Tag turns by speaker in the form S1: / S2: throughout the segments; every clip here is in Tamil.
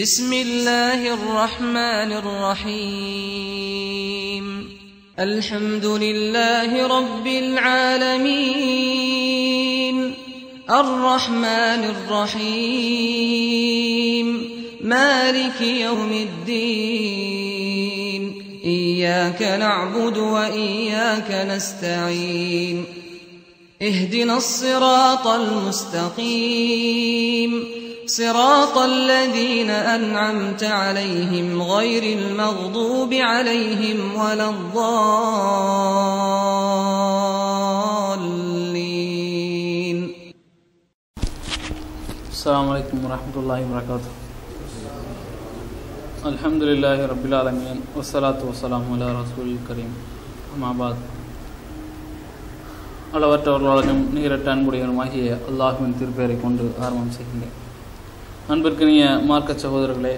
S1: بسم الله الرحمن الرحيم الحمد لله رب العالمين الرحمن الرحيم مالك يوم الدين إياك نعبد وإياك نستعين اهدنا الصراط المستقيم صراط الذين أنعمت عليهم غير المغضوب عليهم ولا الضالين.
S2: السلام عليكم ورحمة الله وبركاته. الحمد لله رب العالمين والصلاة والسلام على رسول الكريم. أما بعد. அளவற்றவர்களாலும் நிகரற்ற அன்புடையவருமாகிய அல்லாஹ்வின் திருப்பெயரை கொண்டு ஆரம்பம் செய்கின்றேன். அன்பிற்கினிய மார்க்க சகோதரர்களே,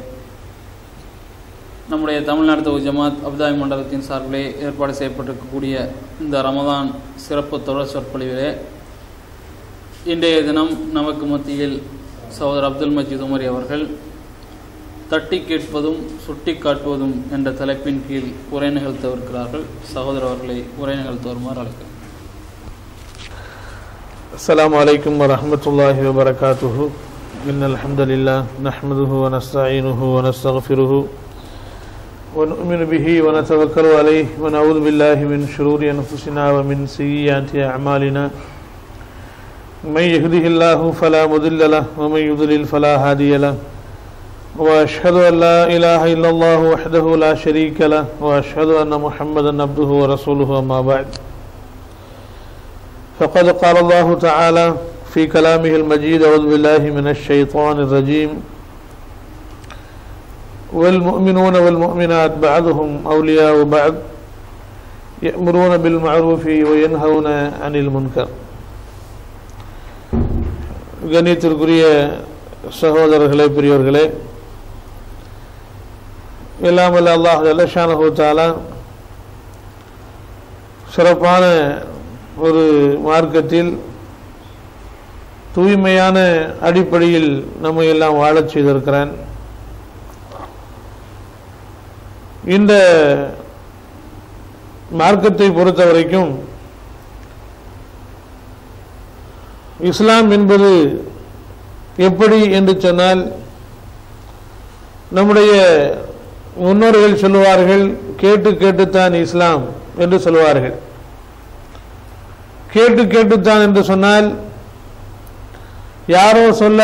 S2: நம்முடைய தமிழ்நாடு தொகுதி ஜமாத் அபுதாபி மண்டலத்தின் சார்பிலே ஏற்பாடு செய்யப்பட்டிருக்கக்கூடிய இந்த ரமதான் சிறப்பு தொடர் சொற்பொழிவிலே இன்றைய தினம் நமக்கு மத்தியில் சகோதரர் அப்துல் மஜீத் உமரி அவர்கள் தட்டி கேட்பதும் சுட்டி காட்டுவதும் என்ற தலைப்பின் கீழ் உரை நிகழ்த்தவிருக்கிறார்கள். சகோதரர் அவர்களை உரை நிகழ்த்துவருமாறு அழைக்கிறேன்.
S3: السلام عليكم ورحمة الله وبركاته. إن الحمد لله نحمده ونستعينه ونستغفره ونؤمن به ونتوكل عليه ونعوذ بالله من شرور أنفسنا ومن سيئات أعمالنا من يهده الله فلا مضل له ومن يضلل فلا هادي له وأشهد أن لا إله إلا الله وحده لا شريك له وأشهد أن محمدا عبده ورسوله. أما بعد، فقد قال الله تعالى في كلامه المجيد: أعوذ بالله من الشيطان الرجيم: والمؤمنون والمؤمنات بعضهم أولياء بعض يأمرون بالمعروف وينهون عن المنكر. கண்ணியத்திற்குரிய சகோதரர்களே, பெரியவர்களே, எல்லாம் வல்ல அல்லாஹ் ஜல்ல ஷானஹு தஆலா சிறப்பான ஒரு மார்க்கத்தில் தூய்மையான அடிப்படையில் நம்மை எல்லாம் வாழச் செய்திருக்கிறான். இந்த மார்க்கத்தை பொறுத்த வரைக்கும் இஸ்லாம் என்பது எப்படி என்று சொன்னால், நம்முடைய முன்னோர்கள் சொல்லுவார்கள், கேட்டு கேட்டுத்தான் இஸ்லாம் என்று சொல்லுவார்கள். கேட்டு கேட்டுத்தான் என்று சொன்னால், யாரோ சொல்ல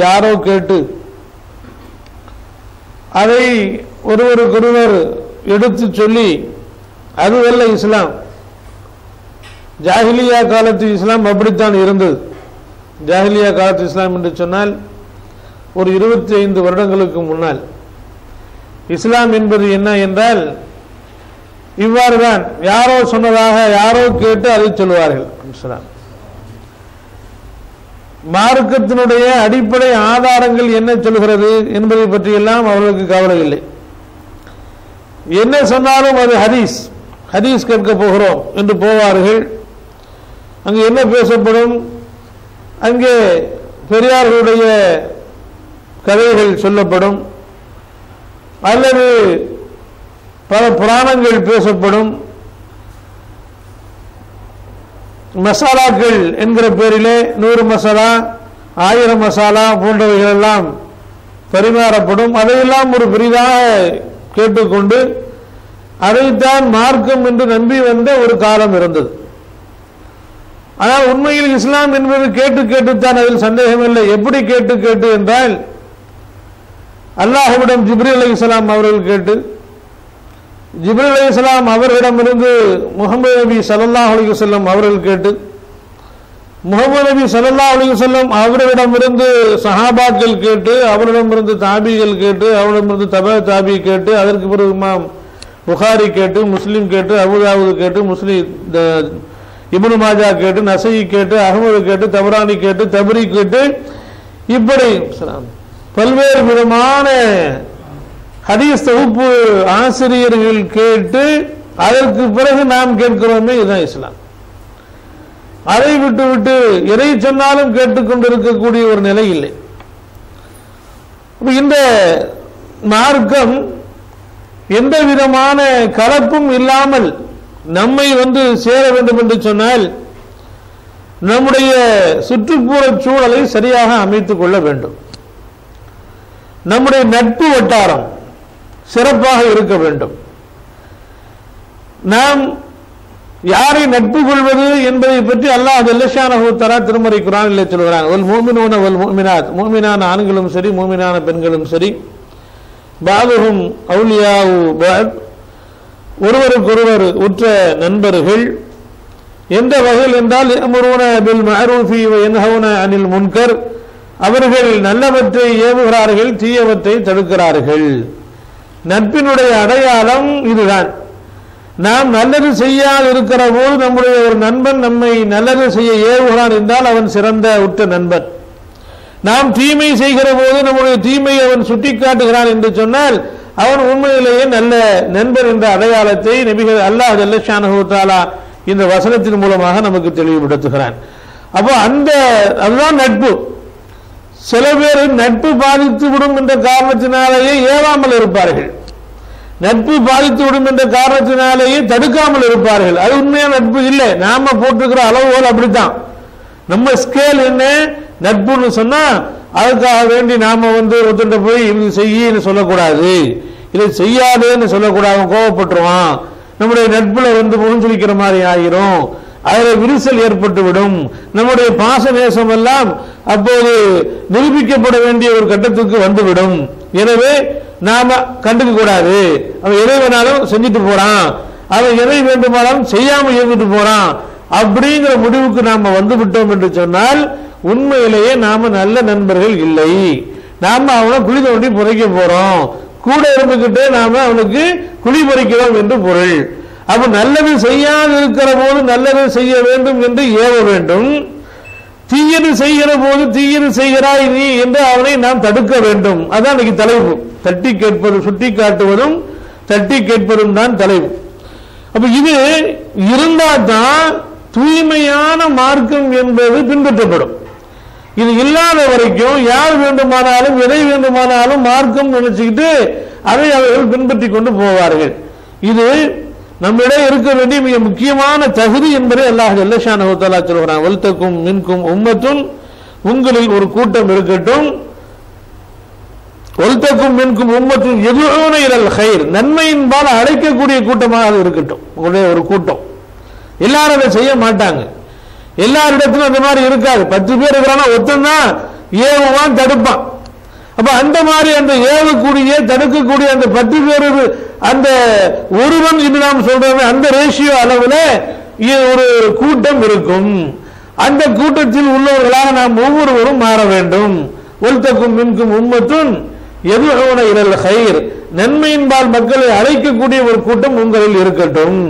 S3: யாரோ கேட்டு அதை ஒருவருக்கொருவர் எடுத்து சொல்லி அதுவல்ல இஸ்லாம். ஜாஹிலியா காலத்து இஸ்லாம் அப்படித்தான் இருந்தது. ஜாஹிலியா காலத்து இஸ்லாம் என்று சொன்னால் ஒரு 25 வருடங்களுக்கு முன்னால் இஸ்லாம் என்பது என்ன என்றால், இவ்வாறுதான் யாரோ சொன்னதாக யாரோ கேட்டு அதை சொல்வார்கள். இஸ்லாம் மார்க்கத்தினுடைய அடிப்படை ஆதாரங்கள் என்ன சொல்கிறது என்பதை பற்றியெல்லாம் அவர்களுக்கு கவலை இல்லை. என்ன சொன்னாலும் அது ஹதீஸ், ஹதீஸ் கேட்க போகிறோம் என்று போவார்கள். அங்கே என்ன பேசப்படும்? அங்கே பெரியார்களுடைய கதைகள் சொல்லப்படும், அல்லது பல புராணங்கள் பேசப்படும். மசாலாக்கள் என்கிற பேரிலே 100 மசாலா 1000 மசாலா போன்றவைகள் எல்லாம் பரிமாறப்படும். அதையெல்லாம் ஒரு பெரிதாக கேட்டுக்கொண்டு அதைத்தான் மார்க்கம் என்று நம்பி வந்த ஒரு காலம் இருந்தது. ஆனால் உண்மையில் இஸ்லாம் என்பது கேட்டு கேட்டுத்தான், அதில் சந்தேகம் இல்லை. எப்படி கேட்டு கேட்டு என்றால், அல்லாஹ்விடம் ஜிப்ரீல் அலைஹிஸ்ஸலாம் அவர்கள் கேட்டு, ஜிப்ரீல் அலைஹிஸ்ஸலாம் அவர்களிடமிருந்து முஹம்மது நபி ஸல்லல்லாஹு அலைஹி வஸல்லம் அவர்கள் கேட்டு, முஹம்மது நபி ஸல்லல்லாஹு அலைஹி வஸல்லம் அவர்களிடமிருந்து சஹாபாக்கள் கேட்டு, அவரிடமிருந்து தாபிகள் கேட்டு, அவரிடமிருந்து தபா தாபி கேட்டு, அதற்கு பிறகு இமாம் புகாரி கேட்டு, முஸ்லிம் கேட்டு, அபூதாவூத் கேட்டு, முஸ்லிம் இப்னு மாஜா கேட்டு, நசஈ கேட்டு, அஹ்மது கேட்டு, தபரானி கேட்டு, தபரி கேட்டு, இப்படி பல்வேறு விதமான ஹதீஸ் தொகுப்பு ஆசிரியர்கள் கேட்டு அதற்கு பிறகு நாம் கேட்கிறோமே, இதுதான் இஸ்லாம். அதை விட்டு விட்டு எதை சொன்னாலும் கேட்டுக்கொண்டிருக்கக்கூடிய ஒரு நிலை இல்லை. இந்த மார்க்கம் எந்த விதமான கலப்பும் இல்லாமல் நம்மை சேர வேண்டும் என்று சொன்னால் நம்முடைய சுற்றுப்புற சூழலை சரியாக அமைத்துக் கொள்ள வேண்டும். நம்முடைய நட்பு வட்டாரம் சிறப்பாக இருக்க வேண்டும். நாம் யாரை நட்பு கொள்வது என்பதை பற்றி அல்லாஹ் ஜல்லஷானஹு தஆலா திருமறை குர்ஆனிலே சொல்கிறான். வல் முஃமினூன வல் முஃமினாத், முஃமினான ஆண்களும் சரி முஃமினான பெண்களும் சரி, பாதுஹும் அவுலியாஉ பஅத், ஒருவருக்கொருவர் உற்ற நண்பர்கள். எந்த வகையில் என்றால் யஅமுருன பில் மஅரூஃபி வ யன்ஹவுன அனில் முன்கர், அவர்கள் நல்லவற்றை ஏவுகிறார்கள், தீயவற்றை தடுக்கிறார்கள். நட்பினுடைய அடையாளம் இதுதான். நாம் நல்லது செய்யால் இருக்கிற போது நம்முடைய ஒரு நண்பன் நம்மை நல்லது செய்ய ஏவுகிறான் என்றால் அவன் சிறந்த உற்ற நண்பன். நாம் தீமை செய்கிற போது நம்முடைய தீமையை அவன் சுட்டிக்காட்டுகிறான் என்று சொன்னால் அவன் உண்மையிலேயே நல்ல நண்பர் என்ற அடையாளத்தை நபிகள் அல்லாஹ் ஜல்லஷானஹு தஆலா இந்த வசனத்தின் மூலமாக நமக்கு தெளிவுபடுத்துகிறான். அப்போ அதுதான் நட்பு. சில பேர் நட்பு பாதித்து விடும் என்ற காரணத்தினாலேயே ஏவாமல் இருப்பார்கள், நட்பு பாதித்து விடும் என்ற காரணத்தினாலேயே தடுக்காமல் இருப்பார்கள். அது உண்மையான நட்பு இல்லை. நாம போட்டிருக்கிற அளவுகோல் அப்படித்தான். நம்ம ஸ்கேல் என்ன, நட்புன்னு சொன்னா அதுக்காக வேண்டி நாம ஒருத்தண்ட போய் இது செய்யன்னு சொல்லக்கூடாது, இதை செய்யாதேன்னு சொல்லக்கூடாது, கோவப்பட்டுருவான், நம்முடைய நட்புல முகஞ்சொலிக்கிற மாதிரி ஆகிரும், அதில் விரிசல் ஏற்பட்டு விடும், நம்முடைய பாச நேசம் எல்லாம் அப்போது நிரூபிக்கப்பட வேண்டிய ஒரு கட்டத்துக்கு வந்துவிடும். எனவே நாம கண்டுக்க கூடாது. அவன் எதை வேணாலும் செஞ்சுட்டு போறான், அவன் எதை வேண்டுமானாலும் செய்யாம இருந்துட்டு போறான் அப்படிங்கிற முடிவுக்கு நாம வந்து விட்டோம் என்று சொன்னால் உண்மையிலேயே நாம நல்ல நண்பர்கள் இல்லை. நாம அவனை குழி தோண்டி புதைக்க போறோம், கூட இருந்துகிட்டே நாம அவனுக்கு குழி பறிக்கிறோம் என்று பொருள். அப்ப நல்லது செய்யாது இருக்கிற போது நல்லது செய்ய வேண்டும் என்று ஏவ வேண்டும், தீயது செய்கிற போது தீயது செய்கிறாய் நீ என்று அவனை நாம் தடுக்க வேண்டும். அதான் இன்னைக்கு தலைப்பு. தட்டி கேட்பது, சுட்டி காட்டுவதும் தட்டி கேட்பதும் தான் தலைப்பு. அப்ப இது இருந்தால்தான் தூய்மையான மார்க்கம் என்பது பின்பற்றப்படும். இது இல்லாத வரைக்கும் யார் வேண்டுமானாலும் எதை வேண்டுமானாலும் மார்க்கம் நினைச்சுக்கிட்டு அதை அவர்கள் பின்பற்றி கொண்டு போவார்கள். இது நம்மிடம் இருக்க வேண்டிய மிக முக்கியமான தகுதி என்பதை அல்லாஹ் ஜல்லஷானஹு தஆலா சொல்கிறான். வல்தக்கும் மின்கும் உம்மத்துன், உங்களில் ஒரு கூட்டம் இருக்கட்டும், வல்தக்கும் மின்கும் உம்மத்துன் யதுஊன இலல் கைர், நன்மையின்பால் அழைக்கக்கூடிய கூட்டமாக இருக்கட்டும். உங்களுடைய ஒரு கூட்டம். எல்லாரும் அதை செய்ய மாட்டாங்க, எல்லாரிடத்திலும் அந்த மாதிரி இருக்காது. 10 பேர் இருக்கிறான்னா ஒத்தந்தான் ஏவுவான், தடுப்பான். அப்ப அந்த மாதிரி அந்த ஏவக்கூடிய தடுக்கக்கூடிய அந்த 10 பேர் அந்த ஒருவன் இது நாம் சொல்றோம் அந்த ரேஷியோ அளவுல ஒரு கூட்டம் இருக்கும். அந்த கூட்டத்தில் உள்ளவர்களாக நாம் ஒவ்வொருவரும் மாற வேண்டும். வல்தக்கும் மின்கும் உம்மத்துன் யதுஊன இலல் கைர், நன்மையின்பால் மக்களை அழைக்கக்கூடிய ஒரு கூட்டம் உங்களில் இருக்கட்டும்.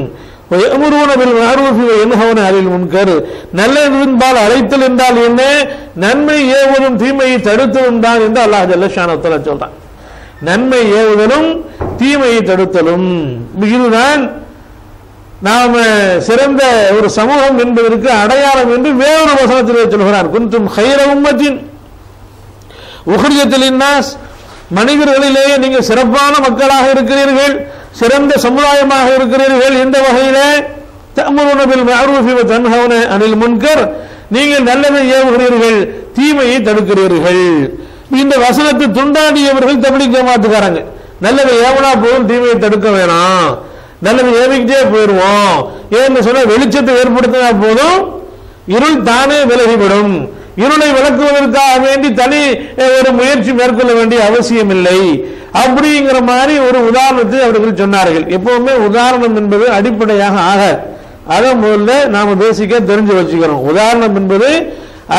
S3: வயமுருன பில் மஅரூஃபி வ யன்ஹவுன அனில் முன்கர், நல்லதின்பால் அழைத்தல் என்றால் என்ன, நன்மை ஏவுவதும் தீமையை தடுத்தலும் தான் என்று அல்லாஹ் ஜல்லஷானஹு தஆலா சொல்றான். நன்மை ஏவுதலும் தீமையை தடுத்தலும், இதுதான் நாம சிறந்த ஒரு சமூகம் என்பதற்கு அடையாளம் என்று வேறொரு வசனத்திலே சொல்கிறார். குன்தும் கைர உம்மத்தின் உஹ்ரிஜத் லின்னாஸ், மனிதர்களிலேயே நீங்கள் சிறப்பான மக்களாக இருக்கிறீர்கள், சிறந்த சமுதாயமாக இருக்கிறீர்கள். இந்த வகையிலே தஅமுருன பில் மஅரூஃபி வ தன்ஹவுன அனில் முன்கர், நீங்கள் நல்லதை ஏவுகிறீர்கள், தீமையை தடுக்கிறீர்கள். இந்த வசனத்தை துண்டாடியவர்கள் தப்லீக் ஜமாத்துக்காரங்க. நல்லதை ஏவனா போதும், தீமையை தடுக்க வேணாம், நல்லதை ஏவிக்கிட்டே போயிடுவோம். ஏன்னு சொன்னா வெளிச்சத்தை ஏற்படுத்தினா போதும் இருள் தானே விலகிவிடும், இருளை விளக்குவதற்காக வேண்டி தனி ஒரு முயற்சி மேற்கொள்ள வேண்டிய அவசியம் இல்லை அப்படிங்கிற மாதிரி ஒரு உதாரணத்தை அவர்கள் சொன்னார்கள். எப்பவுமே உதாரணம் என்பது அடிப்படையாக ஆகாது. அதை முதல்ல நாம பேசிக்க தெரிஞ்சு வச்சுக்கிறோம். உதாரணம் என்பது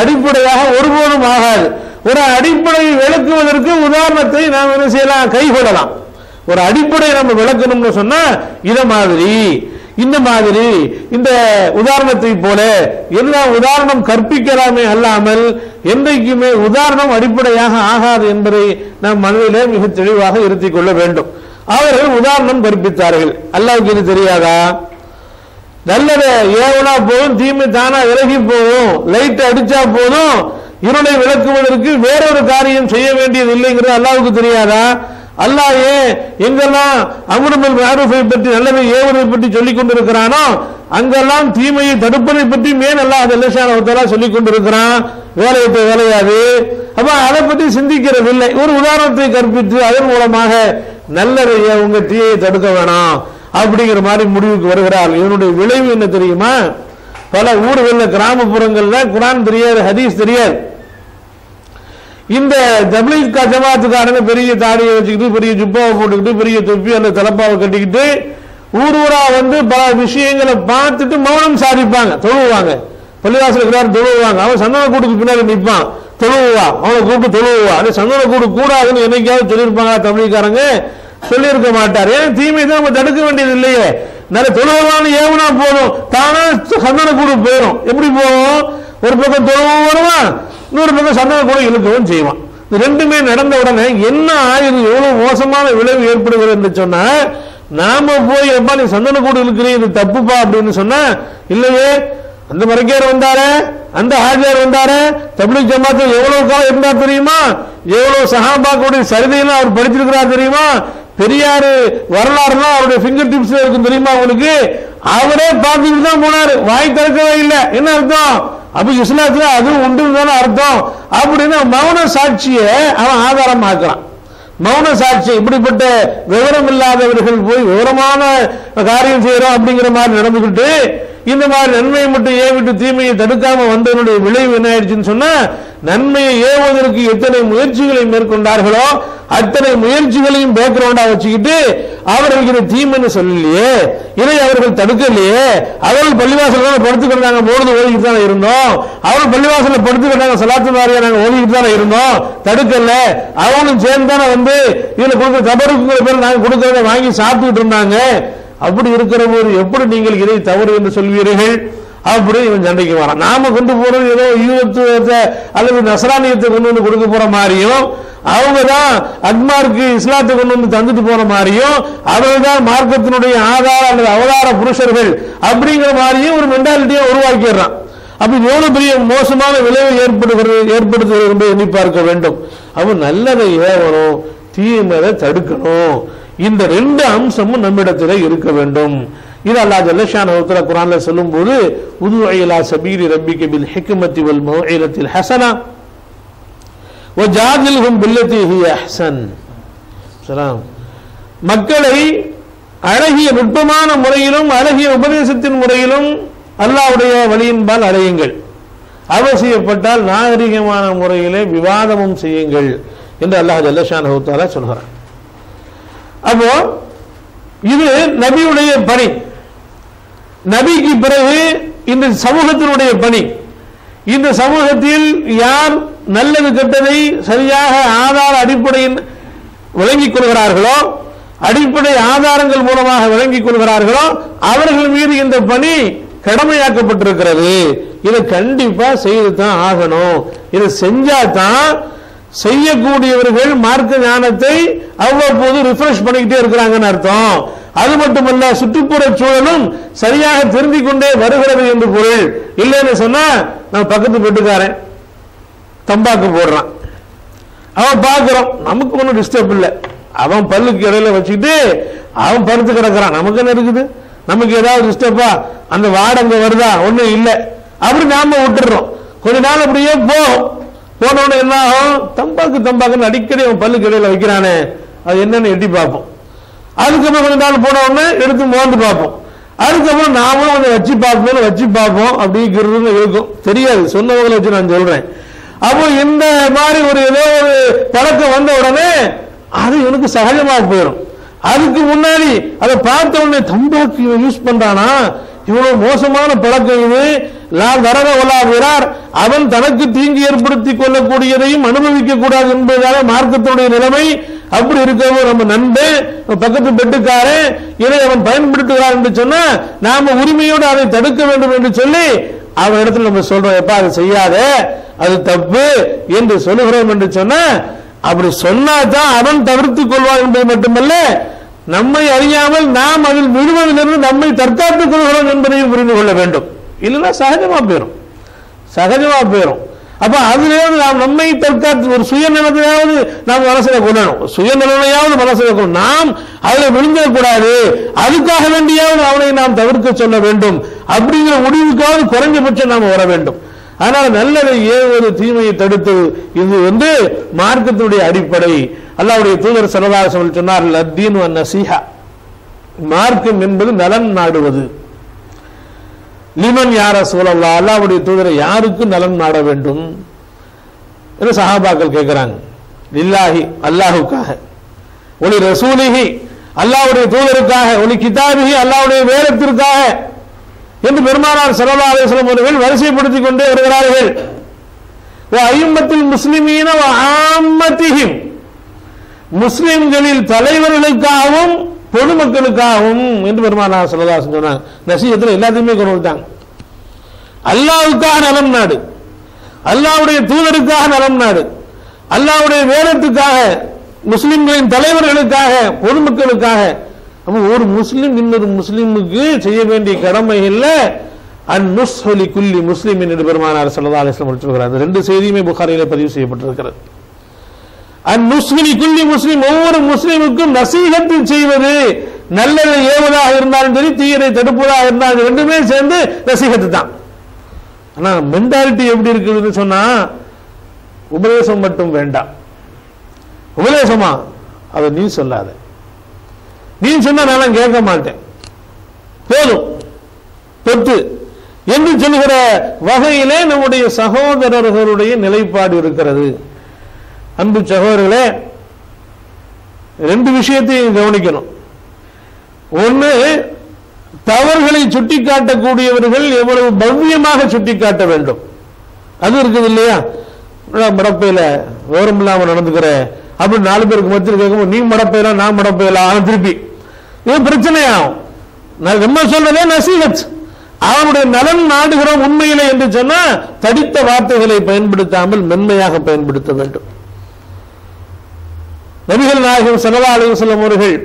S3: அடிப்படையாக ஒருபோதும் ஆகாது. ஒரு அடிப்படையை விளக்குவதற்கு உதாரணத்தை நாம் என்ன செய்யலாம், கைகொள்ளலாம். ஒரு அடிப்படையை நம்ம விளக்கணும்னு சொன்னா இத மாதிரி இந்த மாதிரி இந்த உதாரணத்தை போல எல்லா உதாரணம் கற்பிக்கலாமே அல்லாமல் என்றைக்குமே உதாரணம் அடிப்படையாக ஆகாது என்பதை நாம் மனதிலே மிக தெளிவாக இருத்திக் கொள்ள வேண்டும். அவர்கள் உதாரணம் கற்பித்தார்கள். அல்லாஹ்வுக்கு இது தெரியாதா? நல்லதை ஏவனா போதும், தீமை தானா விலகி போகும், லைட் அடிச்சா போதும், இருளை விளக்குவதற்கு வேறொரு காரியம் செய்ய வேண்டியது இல்லைங்கிறது அல்லாஹ்வுக்கு தெரியாதா? அல்லாஹ் எங்கெல்லாம் அம்ரு பில் மஅரூஃபை பற்றி நல்லதை ஏவுவதை பற்றி சொல்லிக் கொண்டிருக்கிறானோ அங்கெல்லாம் தீமையை தடுப்பதை பற்றி மேல் அல்லாஹ் ஜல்லஷானஹு வ தஆலா சொல்லிக் கொண்டிருக்கிறான். வேலையிட்ட வேலையாது. அப்ப அதை பற்றி சிந்திக்கிறது இல்லை. ஒரு உதாரணத்தை கற்பித்து அதன் மூலமாக நல்லதைய உங்க தீயை தடுக்க வேணாம் அப்படிங்கிற மாதிரி முடிவுக்கு வருகிறார்கள். இதனுடைய விளைவு என்ன தெரியுமா? பல ஊர்களில் கிராமப்புறங்கள்ல குர்ஆன் தெரியாது, ஹதீஸ் தெரியாது. இந்த தப்லீக் ஜமாத்துக்காரங்க பெரிய தாடியை வச்சுக்கிட்டு பெரிய ஜுப்பாவை போட்டுக்கிட்டு பெரிய தொப்பி அந்த தலப்பாவை கட்டிக்கிட்டு ஊர் ஊரா பல விஷயங்களை பார்த்துட்டு மௌனம் சாதிப்பாங்க, தொழுவாங்க. பள்ளிவாசலுக்கு தொழுவாங்க. அவன் சந்தன கூட்டுக்கு பின்னாடி நிற்பான், தொழுவா, அவனை கூப்பிட்டு தொழுவா. அது சந்தன கூடு கூடாதுன்னு என்னைக்காவது சொல்லியிருப்பாங்க தப்லீக்காரங்க? சொல்லியிருக்க மாட்டார். ஏன் தீமை தான் நம்ம தடுக்க வேண்டியது இல்லையே. நல்ல தொழுவான்னு ஏவுனா போதும், தானே சந்தன கூடு போயிடும். எப்படி போகும்? ஒரு பக்கம் தொழுவும் வருவான், இன்னொரு பக்கம் சந்தன கூட இழுக்கவும் செய்வான். இது ரெண்டுமே நடந்த உடனே என்ன ஆயுது, எவ்வளவு மோசமான விளைவு ஏற்படுகிறது என்று சொன்னா, நாம போய் எப்பா நீ சந்தன கூட இழுக்கிறீங்க, இது தப்புப்பா அப்படின்னு சொன்னா, இல்லையே அந்த மரக்கேர் வந்தாரு, அந்த ஹாஜியார் வந்தாரு, தப்லீக் ஜமாத்து எவ்வளவு காலம் இருந்தார் தெரியுமா? எவ்வளவு சஹாபாக்களுடைய சரிதையெல்லாம் அவர் படிச்சிருக்கிறார் தெரியுமா? பெரியாரு வரலாறுலாம் அவருடைய ஃபிங்கர் டிப்ஸ்ல இருக்கும் தெரியுமா உங்களுக்கு? அவரே பார்த்துட்டு தான் போனாரு, வாய் திறக்கவே இல்லை. என்ன அர்த்தம்? அப்ப இஸ்லாத்துல அதுவும் உண்டு தானே அர்த்தம். அப்படின்னு மௌன சாட்சியை அவன் ஆதாரமாக்குறான். மௌன சாட்சி. இப்படிப்பட்ட விவரம் இல்லாதவர்கள் போய் விவரமான காரியம் செய்யறோம் அப்படிங்கிற மாதிரி நடந்துகிட்டு இந்த மாதிரி நன்மையை மட்டும் ஏவிட்டு தீமையை தடுக்காம வந்ததனுடைய விளைவு என்ன ஆயிடுச்சுன்னு சொன்னா, நன்மையை ஏவுவதற்கு எத்தனை முயற்சிகளை மேற்கொண்டார்களோ அத்தனை முயற்சிகளையும் பேக்ரவுண்டா வச்சுக்கிட்டு அவர்கள் இதை தீமைன்னு சொல்லலையே, இதை அவர்கள் தடுக்கலையே. அவர்கள் பள்ளிவாசல படுத்துக்கிட்டாங்க, பொழுது ஓதிக்கிட்டு தானே இருந்தோம். அவர்கள் பள்ளிவாசல படுத்துக்கிட்டாங்க, சலாத்து வாரியா நாங்க ஓதிக்கிட்டு தானே இருந்தோம், தடுக்கல. அவங்களும் சேர்ந்து தானே இதுல கொடுக்குற தபருக்குங்கிற பேர் நாங்க கொடுக்கறத வாங்கி சாப்பிட்டுட்டு இருந்தாங்க. அப்படி இருக்கிற போது எப்படி நீங்கள் இதை தவறு என்று சொல்வீர்கள்? அப்படி இவன் சண்டைக்கு வரான். நாம கொண்டு போறது ஏதோ யூதத்தை அல்லது நஸ்ரானியத்தை கொண்டு வந்து கொடுக்க போற மாதிரியும், அவங்க தான் அக்மார்க்கு இஸ்லாத்தை கொண்டு வந்து தந்துட்டு போற மாதிரியும், அவர்கள் தான் மார்க்கத்தினுடைய ஆதார அல்லது அவதார புருஷர்கள் அப்படிங்கிற மாதிரியும் ஒரு மென்டாலிட்டியை உருவாக்கிடுறான். அப்படி எவ்வளவு பெரிய மோசமான விளைவை ஏற்படுத்துகிறது என்று எண்ணி பார்க்க வேண்டும். அப்ப நல்லதை ஏவணும், தீமையை தடுக்கணும். இந்த ரெண்டு அம்சமும் நம்மிடத்திலே இருக்க வேண்டும். இது அல்லாஹ் ஜல்லஷானஹு வ தஆலா குர்ஆன்ல சொல்லும்போது, உது இலா சபீலி ரப்பிக பில் ஹிக்மத்தி வல் மௌஇலத்தில் ஹஸனா வஜாதில்ஹும் பில்லதி ஹிய அஹ்ஸன். மக்களை அழகிய நுட்பமான முறையிலும் அழகிய உபதேசத்தின் முறையிலும் அல்லாஹ்வுடைய வழியின்பால் அழையுங்கள். அவசியப்பட்டால் நாகரிகமான முறையிலே விவாதமும் செய்யுங்கள் என்று அல்லாஹ் ஜல்லஷானஹு வ தஆலா சொல்கிறார். அப்போ இது நபியுடைய பணி. நபிக்கு பிறகு இந்த சமூகத்தினுடைய பணி. இந்த சமூகத்தில் யார் நல்லது கெட்டதை சரியாக ஆதார அடிப்படையில் விளங்கிக் கொள்கிறார்களோ, அடிப்படை ஆதாரங்கள் மூலமாக விளங்கிக் கொள்கிறார்களோ, அவர்கள் மீது இந்த பணி கடமையாக்கப்பட்டிருக்கிறது. இதை கண்டிப்பா செய்துதான் ஆகணும். இதை செஞ்சாதான் செய்யக்கூடியவர்கள் மார்க்க ஞானத்தை அவ்வப்போது ரிஃப்ரெஷ் பண்ணிக்கிட்டே இருக்கிறாங்கன்னு அர்த்தம். அது மட்டுமல்ல, சுற்றுப்புற சூழலும் சரியாக தெரிந்து கொண்டே வருகிறது என்று பொருள். இல்லைன்னு சொன்னா, நான் பக்கத்து வீட்டுக்காரன் தம்பாக்கு போடுறான், அவன் பார்க்கிறோம், நமக்கு ஒன்றும் டிஸ்டர்ப் இல்லை. அவன் பல்லுக்கு இடையில வச்சுக்கிட்டு அவன் படுத்து கிடக்கிறான், நமக்கு என்ன இருக்குது? நமக்கு ஏதாவது டிஸ்டர்பா? அந்த வாடகை வருதா? ஒன்றும் இல்லை. அப்படி நாம விட்டுறோம். கொஞ்ச நாள் அப்படியே போனோன்னு என்ன ஆகும்? தம்பாக்குன்னு அடிக்கடி அவன் பல்லுக்கு இடையில வைக்கிறானே, அது என்னன்னு எட்டி பார்ப்போம். அதுக்கப்புறம் கொஞ்ச நாள் போன உடனே எடுத்து மோந்து பார்ப்போம். அதுக்கப்புறம் நாமளும் அதை வச்சு பார்ப்போம். அப்படிங்கிறது இருக்கும், தெரியாது, சொன்னவங்களை வச்சு நான் சொல்றேன். அப்போ இந்த மாதிரி ஒரு ஏதோ ஒரு பழக்கம் வந்த உடனே அது எனக்கு சகஜமா போயிடும். அதுக்கு முன்னாடி அதை பார்த்த உடனே தம்பாக்கு யூஸ் பண்றானா, இவ்வளவு மோசமான பழக்கம் இது, அவன் தனக்கு தீங்கு ஏற்படுத்திக் கொள்ளக்கூடியதையும் அனுபவிக்க கூடாது என்பதாக மார்க்கத்தினுடைய நிலைமை. அப்படி இருக்கவோ நம்ம நண்பன் பக்கத்து பெட்டுக்காரன் இதை அவன் பயன்படுத்துகிறான் என்று சொன்னா, நாம உரிமையோடு அதை தடுக்க வேண்டும் என்று சொல்லி அவன் இடத்துல நம்ம சொல்றோம், எப்ப அதை செய்யாத, அது தப்பு என்று சொல்லுகிறோம் என்று சொன்னா, அப்படி சொன்னாதான் அவன் தவிர்த்துக் கொள்வான் என்பது மட்டுமல்ல, நம்மை அறியாமல் நாம் அதில் விழுவதிலிருந்து நம்மை தற்காத்துக் கொள்கிறோம் என்பதையும் புரிந்து கொள்ள வேண்டும். இல்லைன்னா சகஜமா போயிடும். அப்ப அதுலேயாவது நாம் நம்மை தற்காத்து ஒரு சுயநலத்தையாவது நாம் மனசுல கொள்ளணும், சுயநலனையாவது மனசுல கொள்ளணும். நாம் அதில் விழுந்துடக்கூடாது, அதுக்காக வேண்டியாவது அவனை நாம் தவிர்க்க சொல்ல வேண்டும் அப்படிங்கிற முடிவுக்காவது குறைஞ்சபட்சம் நாம் வர வேண்டும். அதனால நல்லதை ஏவுவது தீமையை தடுத்தது, இது மார்க்கத்தினுடைய அடிப்படை. அல்லாஹ்வுடைய தூதர் ஸல்லல்லாஹு அலைஹி வஸல்லம் சொன்னார்கள், அத்தீன் வ நஸீஹா, மார்க்கம் என்பது நலன் நாடுவது. லிமன் யா ரசூலல்லாஹ், அல்லாஹ்வுடைய தூதரை யாருக்கு நலன் நாட வேண்டும் என்று சஹாபாக்கள் கேட்கிறாங்க. லில்லாஹி, அல்லாஹ்வுக்காக, ஒலி ரசூலிஹி, அல்லாஹ்வுடைய தூதருக்காக, ஒலி கிதாபிஹி, அல்லாஹ்வுடைய வேதத்திற்காக என்று பெருமானார் ஸல்லல்லாஹு அலைஹி வஸல்லம் அவர்கள் வரிசைப்படுத்திக் கொண்டே வருகிறார்கள். வ அய்யிம்மத்துல் முஸ்லிமீன வ ஆம்மத்திஹிம், முஸ்லிம்களில் தலைவர்களுக்காகவும் பொதுமக்களுக்காகவும் என்று பெருமானார் ஸல்லல்லாஹு அலைஹி வஸல்லம் சொன்னாங்க. நசீஹத்தில் எல்லாத்தையுமே கொண்டு வந்துட்டாங்க. அல்லாஹ்வுக்காக நலம் நாடு, அல்லாஹ்வுடைய தூதருக்காக நலம் நாடு, அல்லாஹ்வுடைய வேதத்துக்காக, முஸ்லிம்களின் தலைவர்களுக்காக, பொதுமக்களுக்காக. ஒரு முஸ்லிம் இன்னொரு முஸ்லிமுக்கு செய்ய வேண்டிய கடமைகள்ல அந்நுஸ்ஹு லிகுல்லி முஸ்லிமின் என்று பெருமானார் ஸல்லல்லாஹு அலைஹி வஸல்லம் சொல்கிறார். அந்த ரெண்டு செய்தியுமே புகாரியிலே பதிவு செய்யப்பட்டிருக்கிறது. அந்நுஸ்ஹு லிகுல்லி முஸ்லிம், ஒவ்வொரு முஸ்லிமுக்கும் நசீஹத்து செய்வது, நல்லதை ஏவதாக இருந்தாலும் சரி, தீயதை தடுப்பதாக இருந்தாலும் ரெண்டுமே சேர்ந்து நசீஹத்து தான். ஆனா மென்டாலிட்டி எப்படி இருக்குதுன்னு சொன்னா, உபதேசம் மட்டும் வேண்டாம். உபதேசமா அதை நீ சொல்லாத, நீ சொன்னா நான் கேட்க மாட்டேன், போதும் தொட்டு என்று சொல்லுகிற வகையிலே நம்முடைய சகோதரர்களுடைய நிலைப்பாடு இருக்கிறது. அன்பு சகோதரர்களே, ரெண்டு விஷயத்தையும் கவனிக்கணும். ஒன்று, தவறுகளை சுட்டிக்காட்டக்கூடியவர்கள் எவ்வளவு பவ்யமாக சுட்டிக்காட்ட வேண்டும், அது இருக்குது இல்லையா? மடப்பையில விவரம் இல்லாம நடந்துக்கிற அப்படி 4 பேருக்கு மத்தியில் கேட்கும், நீ மடப்பையலாம் நான் மடப்பையலாம், திருப்பி இது பிரச்சனையாகும். நம்ம சொல்றதே நசீஹத், அவனுடைய நலன் நாடுகிறோம் உண்மையிலே என்று சொன்னா தடித்த வார்த்தைகளை பயன்படுத்தாமல் மென்மையாக பயன்படுத்த வேண்டும். நபிகள் நாயகம் ஸல்லல்லாஹு அலைஹி வஸல்லம் அவர்கள்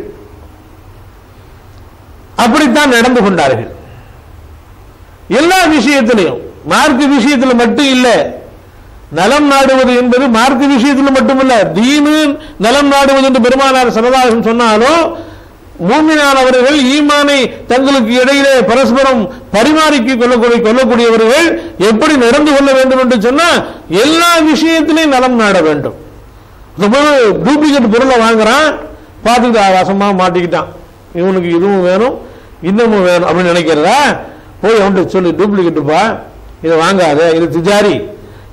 S3: அப்படித்தான் நடந்து கொண்டார்கள். எல்லா விஷயத்திலையும், மார்க்க விஷயத்தில் மட்டும் இல்ல. நலம் நாடுவது என்பது மார்க்க விஷயத்தில் மட்டுமல்ல, தீனு நலம் நாடுவது என்று பெருமானார் ஸல்லல்லாஹு அலைஹி வஸல்லம் சொன்னாலும், மூமினானவர்கள் ஈமானை தங்களுக்கு இடையிலே பரஸ்பரம் பரிமாறிக் கொள்ளக்கூடியவர்கள் எப்படி நடந்து கொள்ள வேண்டும் என்று சொன்னா எல்லா விஷயத்திலையும் நலம் நாட வேண்டும். டூப்ளிகேட் பொருளை வாங்குறான், பார்த்துக்கிட்டு வசமா மாட்டிக்கிட்டான், இவனுக்கு இதுவும் வேணும் இன்னமும் வேணும் அப்படின்னு நினைக்கிறதா, போய் அவன்கிட்ட சொல்லி டூப்ளிகேட்டுப்பா, இதை வாங்காத, இது திஜாரி,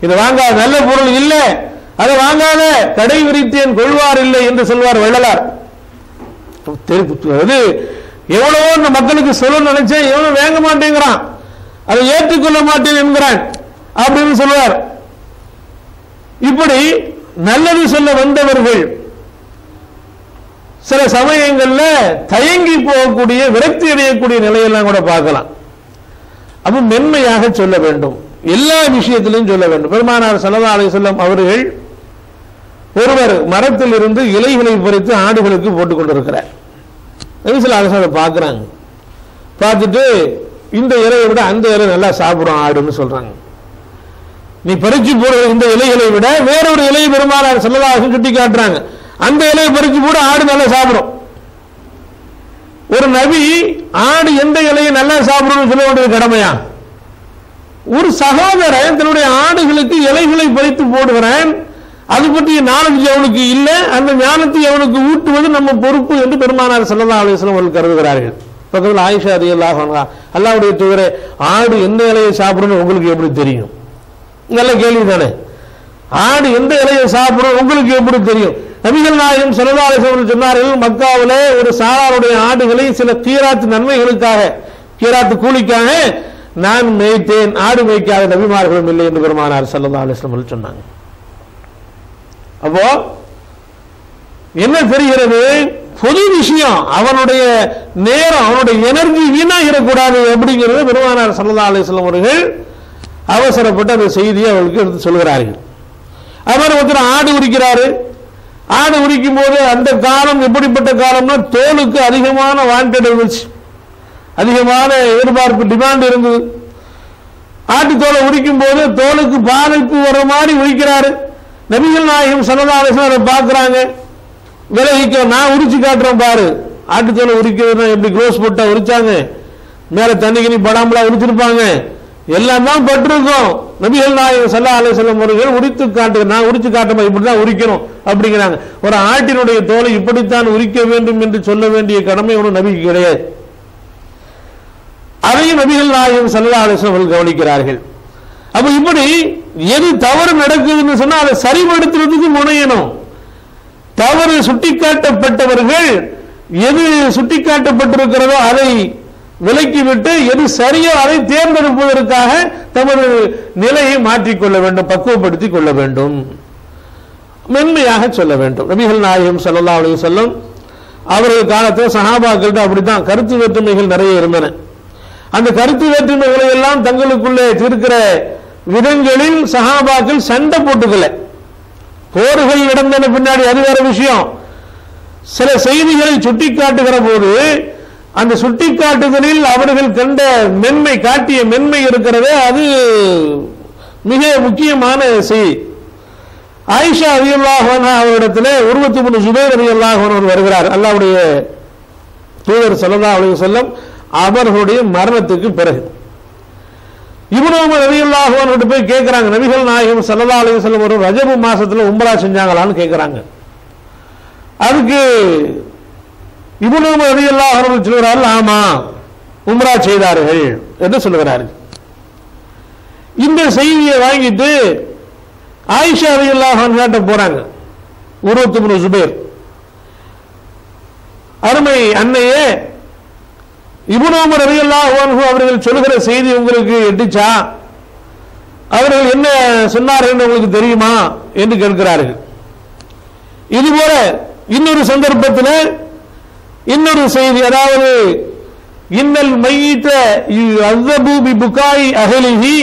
S3: இதை வாங்காத, நல்ல பொருள் இல்லை, அதை வாங்காத, கடை விரித்தேன் கொள்வார் இல்லை என்று சொல்வார் வள்ளலார். எவ்வளவோ இந்த மக்களுக்கு சொல்ல நினைச்சேன், எவ்வளவு வாங்க மாட்டேங்கிறான், அதை ஏற்றுக்கொள்ள மாட்டேன் என்கிறான் அப்படின்னு சொல்லுவார். இப்படி நல்லது சொல்ல வந்தவர்கள் சில சமயங்கள்ல தயங்கி போகக்கூடிய, விரக்தி அடையக்கூடிய நிலையெல்லாம் கூட பார்க்கலாம். அப்ப மென்மையாக சொல்ல வேண்டும், எல்லா விஷயத்திலையும் சொல்ல வேண்டும். பெருமானார் ஸல்லல்லாஹு அலைஹி வஸல்லம் அவர்கள் ஒருவர் மரத்தில் இருந்து இலைகளை பறித்து ஆடுகளுக்கு போட்டுக் கொண்டிருக்கிறார். அதை பார்க்கிறாங்க, பார்த்துட்டு இந்த இலையை விட அந்த இலை நல்லா சாப்பிடும் ஆடுன்னு சொல்றாங்க. நீ பறிச்சு போடுற இந்த இலைகளை விட வேறொரு இலையை பெருமானார் ஸல்லல்லாஹு அலைஹி வஸல்லம் சுட்டி காட்டுறாங்க, அந்த இலையை பறிச்சு போட ஆடு நல்லா சாப்பிடும். ஒரு நபி ஆடு எந்த இலையை நல்லா சாப்பிடும் சொல்ல வேண்டியது கடமையா? ஒரு சகோதரன் தன்னுடைய ஆடுகளுக்கு இலைகளை பறித்து போடுகிறான், அது பற்றிய நாலேஜ் அவனுக்கு இல்லை, அந்த ஞானத்தை அவனுக்கு ஊட்டுவது நம்ம பொறுப்பு என்று பெருமானார் ஸல்லல்லாஹு அலைஹி வஸல்லம் அவர்கள் கருதுகிறார்கள். பக்கத்தில் ஆயிஷா ரலியல்லாஹு அன்ஹா, அல்லாஹ்வுடைய தூதரே, ஆடு எந்த இலையை சாப்பிடணும் உங்களுக்கு எப்படி தெரியும்? நல்ல கேள்வி தானே. ஆடு எந்த இலையை சாப்பிடும் உங்களுக்கு எப்படி தெரியும்? நபிகள் நாயகம் ஸல்லல்லாஹு அலைஹி வஸல்லம் சொன்னார்கள், மக்காவிலே ஒரு சாராருடைய ஆடுகளை சில கீராத்து நன்மைகளுக்காக, கீராத்து கூலிக்காக நான் மேய்த்தேன், ஆடு மேய்க்காத நபிமார்களும் இல்லை என்று பெருமானார் ஸல்லல்லாஹு அலைஹி வஸல்லம் சொன்னாங்க. அப்போ என்ன தெரிகிறது? பொது விஷயம், அவனுடைய நேரம், அவனுடைய எனர்ஜி வீணாகிடக்கூடாது அப்படிங்கிறது பெருமானார் ஸல்லல்லாஹு அலைஹி வஸல்லம் அவர்கள் அவசரப்பட்டு அந்த செய்தியை அவர்களுக்கு எடுத்து சொல்கிறார்கள். அவர் ஒருத்தர் ஆடு உரிக்கிறாரு, ஆடு உரிக்கும் போது அந்த காலம் எப்படிப்பட்ட காலம்னா தோலுக்கு அதிகமான வாண்டட் இருந்துச்சு, அதிகமான எதிர்பார்ப்பு டிமாண்ட் இருந்தது. ஆட்டு தோலை உரிக்கும் போது தோலுக்கு பாதிப்பு வர மாதிரி உரிக்கிறாரு. நபிகள் நாயகம் ஸல்லல்லாஹு அலைஹி வஸல்லம் பார்க்கறாங்க, விலகிக்க, நான் உரிச்சு காட்டுறேன் பாரு. ஆட்டு தோலை உரிக்கிறதுனா எப்படி க்ளோஸ் போட்டா உரிச்சாங்க, மேல தண்ணி கிணி படாமலா உரிச்சிருப்பாங்க, எல்லாம் தான் பட்டிருக்கும். நபிகள் நாயகம் ஸல்லல்லாஹு அலைஹி வஸல்லம் அவர்கள் உரித்து காட்டு, நான் உரிச்சு காட்டுமா, இப்படிதான் உரிக்கணும் அப்படிங்கிறாங்க. ஒரு ஆட்டினுடைய தோலை இப்படித்தான் உரிக்க வேண்டும் என்று சொல்ல வேண்டிய கடமை ஒரு நபிக்கு கிடையாது. அதையும் நபிகள் நாயகம் ஸல்லல்லாஹு அலைஹி வஸல்லம் கவனிக்கிறார்கள். அப்ப இப்படி எது தவறு நடக்குதுன்னு சொன்னா அதை சரிபடுத்துறதுக்கு முனையணும். தவறு சுட்டிக்காட்டப்பட்டவர்கள் எது சுட்டிக்காட்டப்பட்டிருக்கிறதோ அதை விலக்கிவிட்டு எது சரியோ அதை தேர்ந்தெடுப்பதற்காக தமது நிலையை மாற்றிக்கொள்ள வேண்டும், பக்குவப்படுத்திக் கொள்ள வேண்டும், மென்மையாக சொல்ல வேண்டும். நபிகள் நாயகம் ஸல்லல்லாஹு அலைஹி வஸல்லம் அவர்கள் காலத்தில் சஹாபாக்கள்கிட்ட அப்படித்தான் கருத்து வேற்றுமைகள் நிறைய இருந்தன. அந்த கருத்து வேற்றுமைகளை எல்லாம் தங்களுக்குள்ளே இருக்கிற விதங்களில் சஹாபாக்கள் சண்டை போட்டுக்கல. போர்கள் நடந்தன பின்னாடி அது வேற விஷயம். சில செய்திகளை சுட்டிக்காட்டுகிற போது அந்த சுட்டிக்காட்டுதலில் அவர்கள் கண்ட மென்மை, காட்டிய மென்மை இருக்கிறதே அது மிக முக்கியமான செய்தி. ஆயிஷா ரலியல்லாஹு அன்ஹா அவரிடத்திலே உர்வத்து இப்னு ஸுபைர் ரலியல்லாஹு அன்ஹு வருகிறார். அல்லாஹ்வுடைய தூதர் ஸல்லல்லாஹு அலைஹி வஸல்லம் அவர்களுடைய மரணத்துக்கு பிறகு இப்னு உமர் ரலியல்லாஹு அன்ஹு போய் கேட்கிறாங்க, நபிகள் நாயகம் ஸல்லல்லாஹு அலைஹி வஸல்லம் ஒரு ரஜபு மாசத்துல உம்ரா செஞ்சாங்களான்னு கேட்கிறாங்க. அதுக்கு இப்னு உமர் ரலியல்லாஹு அன்ஹு சொல்கிறார்கள், ஆமா உம்ரா செய்தார்கள் என்று சொல்கிறார்கள். இந்த செய்தியை வாங்கிட்டு ஆயிஷா ரலியல்லாஹு அன்ஹா போறாங்க. உர்வத்து இப்னு ஸுபைர், அருமை அன்னையே, இப்னு உமர் ரலியல்லாஹு அன்ஹு அவர்கள் சொல்லுகிற செய்தி உங்களுக்கு எட்டுச்சா, அவர்கள் என்ன சொன்னார்கள் என்று உங்களுக்கு தெரியுமா என்று கேட்கிறார்கள். இதுபோல இன்னொரு சந்தர்ப்பத்தில் இன்னொரு செய்தி, அதாவது இன்னல் மையித்த அஸ்ஸபு பி புகாய் அஹ்லிஹி,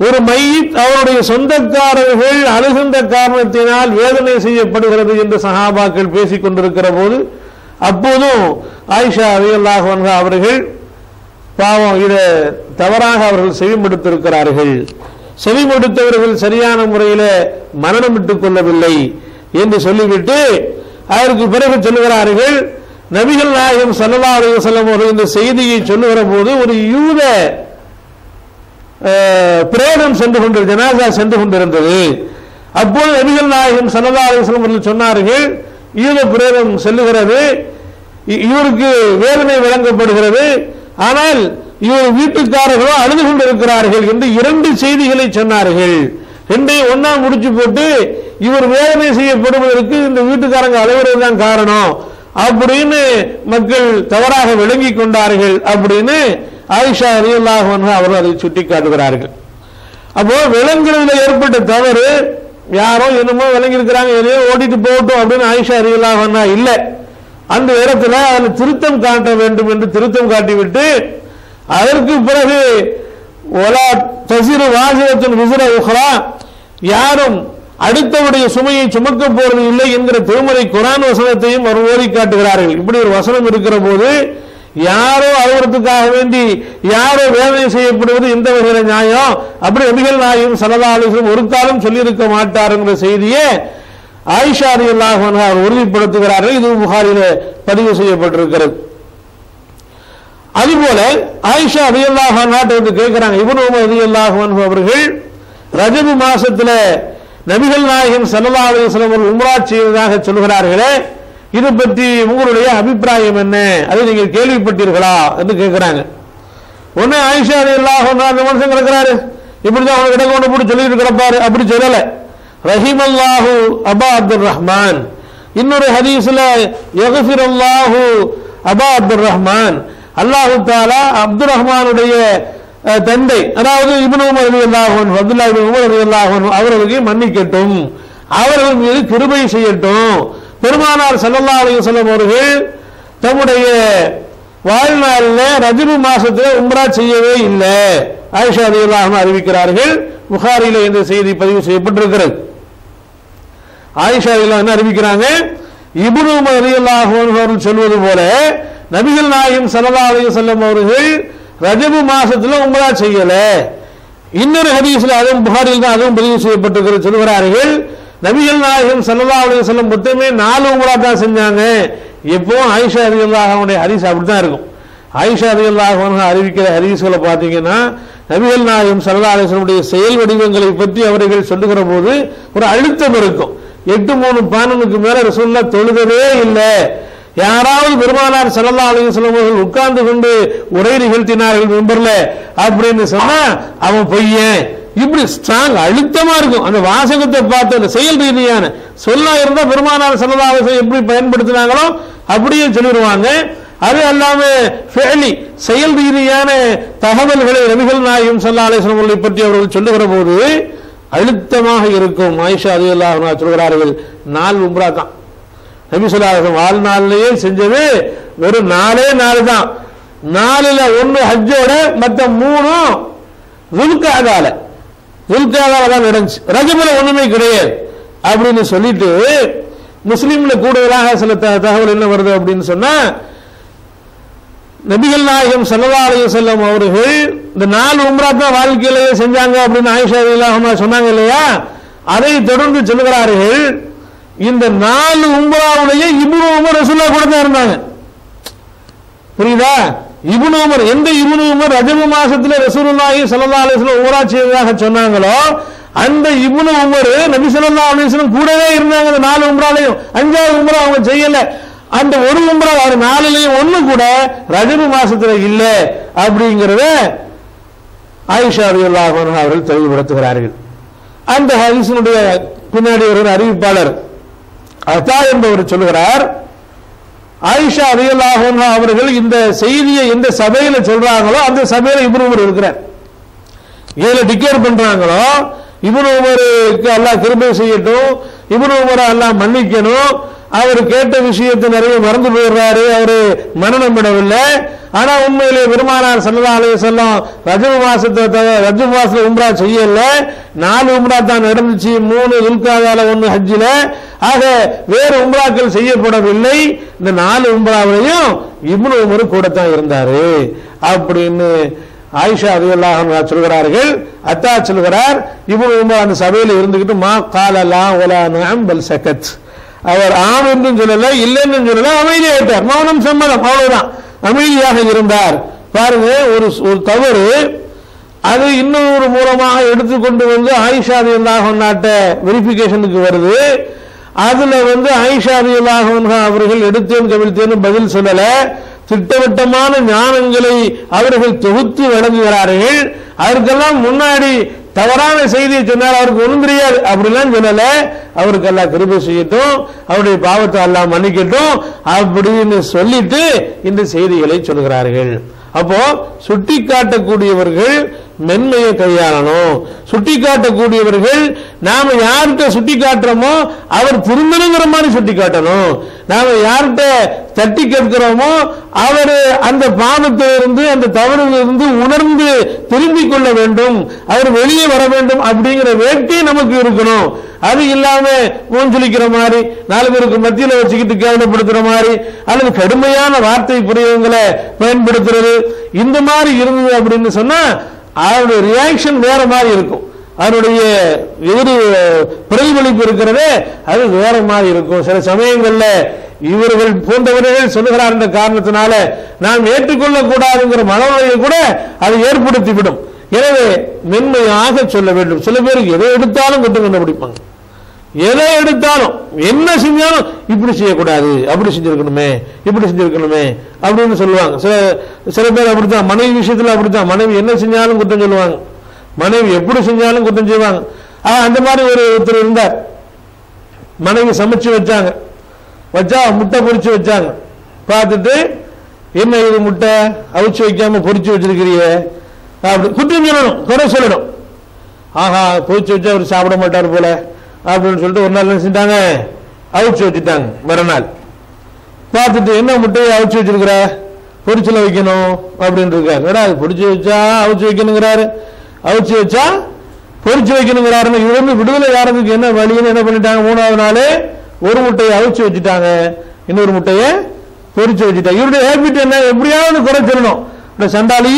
S3: ஒரு மையித் அவருடைய சொந்தக்காரர்கள் அழுகின்ற காரணத்தினால் வேதனை செய்யப்படுகிறது என்று சஹாபாக்கள் பேசிக் கொண்டிருக்கிற போது அப்போதும் ஆயிஷா ரலியல்லாஹு அன்ஹா அவர்கள் பாவம் இதை தவறாக அவர்கள் செவிமடுத்திருக்கிறார்கள், செவிமடுத்தவர்கள் சரியான முறையில் மரணமிட்டுக் கொள்ளவில்லை என்று சொல்லிவிட்டு அதற்கு பிறகு சொல்லுகிறார்கள், நபிகள் நாயகம் ஸல்லல்லாஹு அலைஹி வஸல்லம் அவர்கள் இந்த செய்தியை சொல்லுகிற போது ஒரு யூத பிரேதம் சென்று கொண்டு ஜனாசா சென்று கொண்டிருந்தது. அப்போது நபிகள் நாயகம் ஸல்லல்லாஹு அலைஹி வஸல்லம் அவர்கள் சொன்னார்கள், யூத பிரேதம் செல்லுகிறது, இவருக்கு வேதனை வழங்கப்படுகிறது, ஆனால் இவர் வீட்டுக்காரர்களோ அழுது கொண்டிருக்கிறார்கள் என்று இரண்டு செய்திகளை சொன்னார்கள். ரெண்டையும் ஒன்னா முடிச்சு போட்டு இவர் வேதனை செய்யப்படுவதற்கு இந்த வீட்டுக்காரங்க அழுகிறது தான் காரணம் அப்படின்னு மக்கள் தவறாக விளங்கி கொண்டார்கள் அப்படின்னு ஆயிஷா ரலியல்லாஹு அன்ஹா அவர்கள் அதை சுட்டி காட்டுகிறார்கள். அப்போ விளங்குறதுல ஏற்பட்ட தவறு, யாரோ என்னமோ விளங்கி இருக்கிறாங்க, எதையோ ஓடிட்டு போகட்டும் அப்படின்னு ஆயிஷா ரலியல்லாஹு அன்ஹா இல்லை. அந்த இடத்துல அதில் திருத்தம் காட்ட வேண்டும் என்று திருத்தம் காட்டிவிட்டு அதற்கு பிறகு ஒலா தஸிரு வாஸிரத்துன் விஸ்ர உக்ரா, யாரும் அடுத்தவருடைய சுமையை சுமக்க போறது இல்லை என்கிற திருமறை குர்ஆன் வசனத்தையும் அவர் ஓதி காட்டுகிறார்கள். இப்படி ஒரு வசனம் இருக்கிற போது யாரோ அழுவதற்காக வேண்டி யாரோ வேதனை செய்யப்படுவது எந்த வகையில நியாயம்? அப்படி நபிகள் நாயகம் ஸல்லல்லாஹு அலைஹி வஸல்லம் ஒரு காலம் சொல்லியிருக்க மாட்டார் என்ற செய்தியை ஆயிஷா ரலியல்லாஹு அன்ஹா உறுதிப்படுத்துகிறார்கள். இது புகாரில பதிவு செய்யப்பட்டிருக்கிறது. அதுபோல ஆயிஷா ரலியல்லாஹு அன்ஹா வந்து கேட்கிறாங்க, இப்னு உமர் ரலியல்லாஹு அன்ஹு அவர்கள் ரஜபு மாசத்துல நபிகள் நாயகம் ஸல்லல்லாஹு அலைஹி வஸல்லம் உம்ரா செய்ததாக சொல்கிறார்களே, இது பற்றி உங்களுடைய அபிப்பிராயம் என்ன, அதை நீங்கள் கேள்விப்பட்டீர்களா என்று கேட்கிறாங்க. ஒன்னு ஆயிஷா ரலியல்லாஹு அன்ஹா அந்த மனுஷன் கிடக்கிறாரு, இப்படிதான் அவங்க கிட்ட கொண்டு போட்டு சொல்லிட்டு கிடப்பாரு, அப்படி சொல்லல. ரஹிமல்லாஹு அபா அப்துர் ரஹ்மான், இன்னொரு ஹதீஸ்ல யக்ஃபிருல்லாஹு அபா அப்துர் ரஹ்மான், அல்லாஹு தஆலா அப்துர் ரஹ்மானுடைய தந்தை, அதாவது இப்னு உமர் ரலியல்லாஹு அன்ஹு, அப்துல்லாஹ் இப்னு உமர் ரலியல்லாஹு அன்ஹு அவர்களுக்கு மன்னிக்கட்டும், அவர்கள் மீது கிருபை செய்யட்டும். பெருமானார் ஸல்லல்லாஹு அலைஹி வஸல்லம் அவர்கள் தம்முடைய வாழ்நாளில் ரஜபு மாசத்தில் உம்ரா செய்யவே இல்லை. ஆயிஷா ரலியல்லாஹு அன்ஹா அறிவிக்கிறார்கள். புகாரில இந்த செய்தி பதிவு செய்யப்பட்டிருக்கிறது. ஆயிஷா ரலியல்லாஹு அன்ஹா அறிவிக்கிறாங்க, இப்னு உமர் ரலியல்லாஹு அன்ஹு அவர்கள் சொல்வது போல நபிகள் நாயகம் ஸல்லல்லாஹு அலைஹி வஸல்லம் அவர்கள் ரஜபு மாசத்துல உம்ரா செய்யல, இன்னொரு ஹதீஸ்ல அதுவும் புகாரில் தான் அதுவும் பதிவு செய்யப்பட்டிருக்கிறது. சொல்கிறார்கள், நபிகள் நாயகம் ஸல்லல்லாஹு அலைஹி வஸல்லம் மொத்தமே 4 உம்ரா தான் செஞ்சாங்க. எப்பவும் ஆயிஷா ரலியல்லாஹு அன்ஹா ஹதீஸ் அப்படிதான் இருக்கும். ஆயிஷா ரலியல்லாஹு அன்ஹா அறிவிக்கிற ஹதீஸ்களை பார்த்தீங்கன்னா நபிகள் நாயகம் ஸல்லல்லாஹு அலைஹி வஸல்லம் செயல் வடிவங்களை பற்றி அவர்கள் சொல்லுகிற போது ஒரு அழுத்தம் இருக்கும். 8 பானனுக்கு மேல ரசூலுல்லாஹ் தொழுதவே இல்லை. யாராவது பெருமானார் ஸல்லல்லாஹு அலைஹி வஸல்லம் அவர்கள் உட்கார்ந்து கொண்டு உரை நிகழ்த்தினார்கள் மெம்பர்ல அப்படின்னு சொன்னா அவன் பொய்யன். இப்படி ஸ்ட்ராங் அழுத்தமா இருக்கும். அந்த வாசகத்தை பார்த்து அந்த செயல் ரீதியான சொல்லா இருந்தா பெருமானார் ஸல்லல்லாஹு அலைஹி வஸல்லம் எப்படி பயன்படுத்தினாங்களோ அப்படியே சொல்லிடுவாங்க. அது அல்லாம ஃபெலி செயல் ரீதியான தகவல்களை நபிகள் நாயகம் ஸல்லல்லாஹு அலைஹி வஸல்லம் அவர்களை பற்றி அவர்கள் சொல்லுகிற போது அழுத்தமாக இருக்கும். ஆயிஷா ரலியல்லாஹு அன்ஹா சொல்கிறார்கள், 4 உம்ரா தான் நபி ஸல்லல்லாஹு அலைஹி வஸல்லம் வாழ்நாளிலேயே செஞ்சது. வெறும் 4 தான். 4ல 1 ஹஜ்ஜோட மற்ற 3 துல்காதால தான் நடந்துச்சு. ரஜபுல ஒண்ணுமே கிடையாது அப்படின்னு சொல்லிட்டு முஸ்லீம்ல கூடுதலாக சில தகவல் என்ன வருது அப்படின்னு சொன்னா, நபிகள் நாயகம் ஸல்லல்லாஹு அலைஹி வஸல்லம் அவர்கள் இந்த 4 உம்ரா தான் வாழ்க்கையிலேயே செஞ்சாங்க அப்படின்னு ஆயிஷா ரலியல்லாஹு அன்ஹா சொன்னாங்க இல்லையா? அதை தொடர்ந்து சொல்லுகிறார்கள், இந்த 4 உம்ராவுடைய இப்னு உமர் ரசூலுல்லாஹ் கூட தான் இருந்தாங்க. புரியுதா? இப்னு உமர், எந்த இப்னு உமர் ரஜப மாசத்துல ரசூலுல்லாஹி ஸல்லல்லாஹு அலைஹி வஸல்லம் உம்ரா செய்ததாக சொன்னாங்களோ அந்த இப்னு உமர் நபி ஸல்லல்லாஹு அலைஹி வஸல்லம் கூடவே இருந்தாங்க. அந்த 4 உம்ராலையும் 5வது உம்ரா அவங்க செய்யல. அந்த ஒரு உம்ரா 4லயும் 1 கூட ரஜப மாசத்துல இல்ல அப்படிங்கறத ஆயிஷா ரலியல்லாஹு அன்ஹா அவர்கள் தெளிவுபடுத்துகிறார்கள். அந்த ஹதீஸினுடைய பின்னாடி ஒரு அறிவிப்பாளர் அதா என்பவர் சொல்லுகிறார், ஆயிஷா ரலியல்லாஹு அன்ஹா அவர்கள் இந்த செய்தியை எந்த சபையில சொல்றாங்களோ அந்த சபையில இப்னு உமர் இருக்கிறார். ஏல டிக்ளேர் பண்றாங்களோ இப்னு உமருக்கு அல்லாஹ் கிருபை செய்யட்டும், இப்னு உமரை அல்லாஹ் மன்னிக்கணும், அவர் கேட்ட விஷயத்தை நிறைய மறந்து போயிடுறாரு, அவரு மரணம் விடவில்லை. ஆனா உண்மையிலே பெருமானார் ஸல்லல்லாஹு அலைஹி வஸல்லம் ரஜப மாசத்துல உம்ரா செய்யல. 4 உம்ரா தான் நடந்துச்சு, 3 துல்காதால 1 ஹஜ்ஜில. ஆக வேறு உம்ராக்கள் செய்யப்படவில்லை. இந்த 4 உம்ராவிலையும் இப்னு உமர் கூட தான் இருந்தாரு அப்படின்னு ஆயிஷா ரலியல்லாஹு அன்ஹா சொல்கிறார்கள். அத்தா சொல்கிறார், இப்னு உமர் அந்த சபையில இருந்துகிட்டு மா கால லா வலா நஅம் பல் சகத், அவர் ஆம் என்றும் சொல்லல இல்லைன்னு சொல்லல, அமைதியாயிட்டார். மௌனம் சம்மதம், அவ்வளவுதான், அமைதியாக இருந்தார். பாருங்க, ஒரு தவறு அது இன்னொரு மூலமாக எடுத்துக்கொண்டு வந்து ஆயிஷா ரலியல்லாஹு அன்ஹாட்ட வெரிஃபிகேஷனுக்கு வருது. அதுல ஆயிஷா ரலியல்லாஹு அன்ஹா அவர்கள் எடுத்தேன் கவிழ்த்தேன்னு பதில் சொல்லல, திட்டவட்டமான ஞானங்களை அவர்கள் தொகுத்து வழங்குகிறார்கள். அதற்கெல்லாம் முன்னாடி தவறான செய்தியை சொன்னார், அவருக்கு ஒன்றும் தெரியாது அப்படிலாம் சொல்லல. அவருக்கு அல்லாஹ் கிருபை செய்யட்டும், அவருடைய பாவத்தை அல்லாஹ் மன்னிக்கட்டும் அப்படின்னு சொல்லிட்டு இந்த செய்திகளை சொல்கிறார்கள். அப்போ சுட்டி காட்டக்கூடியவர்கள் மென்மையை கையாளணும். சுட்டி காட்டக்கூடியவர்கள் நாம யார்கிட்ட சுட்டி காட்டுறோமோ அவர் திருந்தணுங்கிற மாதிரி சுட்டி காட்டணும். நாம யார்கிட்ட தட்டி கேட்கிறோமோ அவர் அந்த பாவத்திலிருந்து அந்த தவறிலிருந்து உணர்ந்து திரும்பிக் கொள்ள வேண்டும், அவர் வெளியே வர வேண்டும் அப்படிங்கிற வேட்கை நமக்கு இருக்கணும். அது இல்லாம மூஞ்சொலிக்கிற மாதிரி 4 பேருக்கு மத்தியில வச்சுக்கிட்டு கேவலப்படுத்துற மாதிரி அல்லது கடுமையான வார்த்தை பிரயோகங்களை பயன்படுத்துறது இந்த மாதிரி இருந்தது அப்படின்னு சொன்னா அவருடைய ரியாக்ஷன் வேற மாதிரி இருக்கும். அவருடைய எதிர் பிரதிபலிப்பு இருக்கிறதே அது வேற மாதிரி இருக்கும். சில சமயங்கள்ல இவர்கள் போன்றவர்கள் சொல்லுகிறார் என்ற காரணத்தினால நாம் ஏற்றுக்கொள்ள கூடாதுங்கிற மனநிலையை கூட அதை ஏற்படுத்திவிடும். எனவே மென்மையாக சொல்ல வேண்டும். சில பேருக்கு எதை எடுத்தாலும் குற்றம் கண்டுபிடிப்பாங்க, எதை எடுத்தாலும் என்ன செஞ்சாலும் இப்படி செய்யக்கூடாது, அப்படி செஞ்சிருக்கணுமே, இப்படி செஞ்சிருக்கணுமே அப்படின்னு சொல்லுவாங்க. சில பேர் அப்படித்தான், மனைவி விஷயத்துல அப்படித்தான், மனைவி என்ன செஞ்சாலும் குற்றம் சொல்லுவாங்க, மனைவி எப்படி செஞ்சாலும் குற்றம் செய்வாங்க. அந்த மாதிரி ஒருத்தர் இருந்தார். மனைவி சமைச்சு வச்சாங்க, வச்சா முட்டை பொரிச்சு வச்சாங்க. பார்த்துட்டு என்ன இது முட்டை அவிச்சு வைக்காம பொரிச்சு வச்சிருக்கிறிய அப்படி குற்றம் சொல்லணும், குறை சொல்லணும். ஆஹா பொரிச்சு வச்சா அவர் சாப்பிட மாட்டார் போல அப்படின்னு சொல்லிட்டு ஒரு நாள் என்ன செஞ்சாங்க, அவிச்சு வச்சுட்டாங்க. மறுநாள் பார்த்துட்டு என்ன முட்டையை அவிச்சு வச்சிருக்கிற, பொரிச்சுல வைக்கணும் அப்படின்னு இருக்காரு. அது பொரிச்சு வச்சா அவிச்சு வைக்கணுங்கிறாரு, அவிச்சு வச்சா பொரிச்சு வைக்கணுங்கிறாருன்னு இவரு விடுதலை யாரதுக்கு என்ன வழின்னு என்ன பண்ணிட்டாங்க, 3வது நாள் ஒரு முட்டையை அவிச்சு வச்சுட்டாங்க, இன்னொரு முட்டையை பொரிச்சு வச்சுட்டாங்க. இவருடைய ஹேபிட் என்ன, எப்படியாவது குறை சொல்லணும். சண்டாளி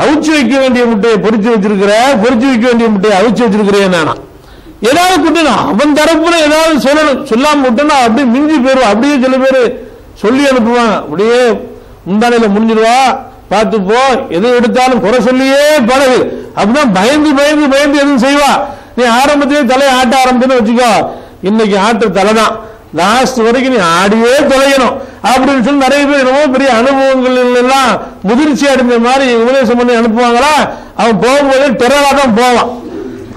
S3: அவிச்சு வைக்க வேண்டிய முட்டையை பொறிச்சு வச்சிருக்கிற, பொறிச்சு வைக்க வேண்டிய முட்டையை அவிச்சு வச்சிருக்கிறேன் நானா? ஏதாவது குட்டினா அவன் தரப்புல ஏதாவது சொல்லணும், சொல்லாம விட்டனா அப்படியே மிஞ்சி போயிடுவான். அப்படியே சில பேர் சொல்லி அனுப்புவான், அப்படியே முந்தானையில முடிஞ்சிருவா, பார்த்து போ, எது எடுத்தாலும் குறை சொல்லியே பழகு. அப்படிதான் பயந்து பயந்து பயந்து எதுவும் செய்வா. நீ ஆரம்பத்திலே தலையை ஆட்ட ஆரம்பிச்சுன்னு வச்சுக்கோ, இன்னைக்கு ஆட்டு தலைதான், லாஸ்ட் வரைக்கும் நீ ஆடியே தொலையணும் அப்படின்னு சொல்லி நிறைய பேர் என்னமோ பெரிய அனுபவங்கள் எல்லாம் முதிர்ச்சி அடைந்த மாதிரி உபதேசம் பண்ணி அனுப்புவாங்களா. அவன் போகும்போதே டெரரா தான் போவான்.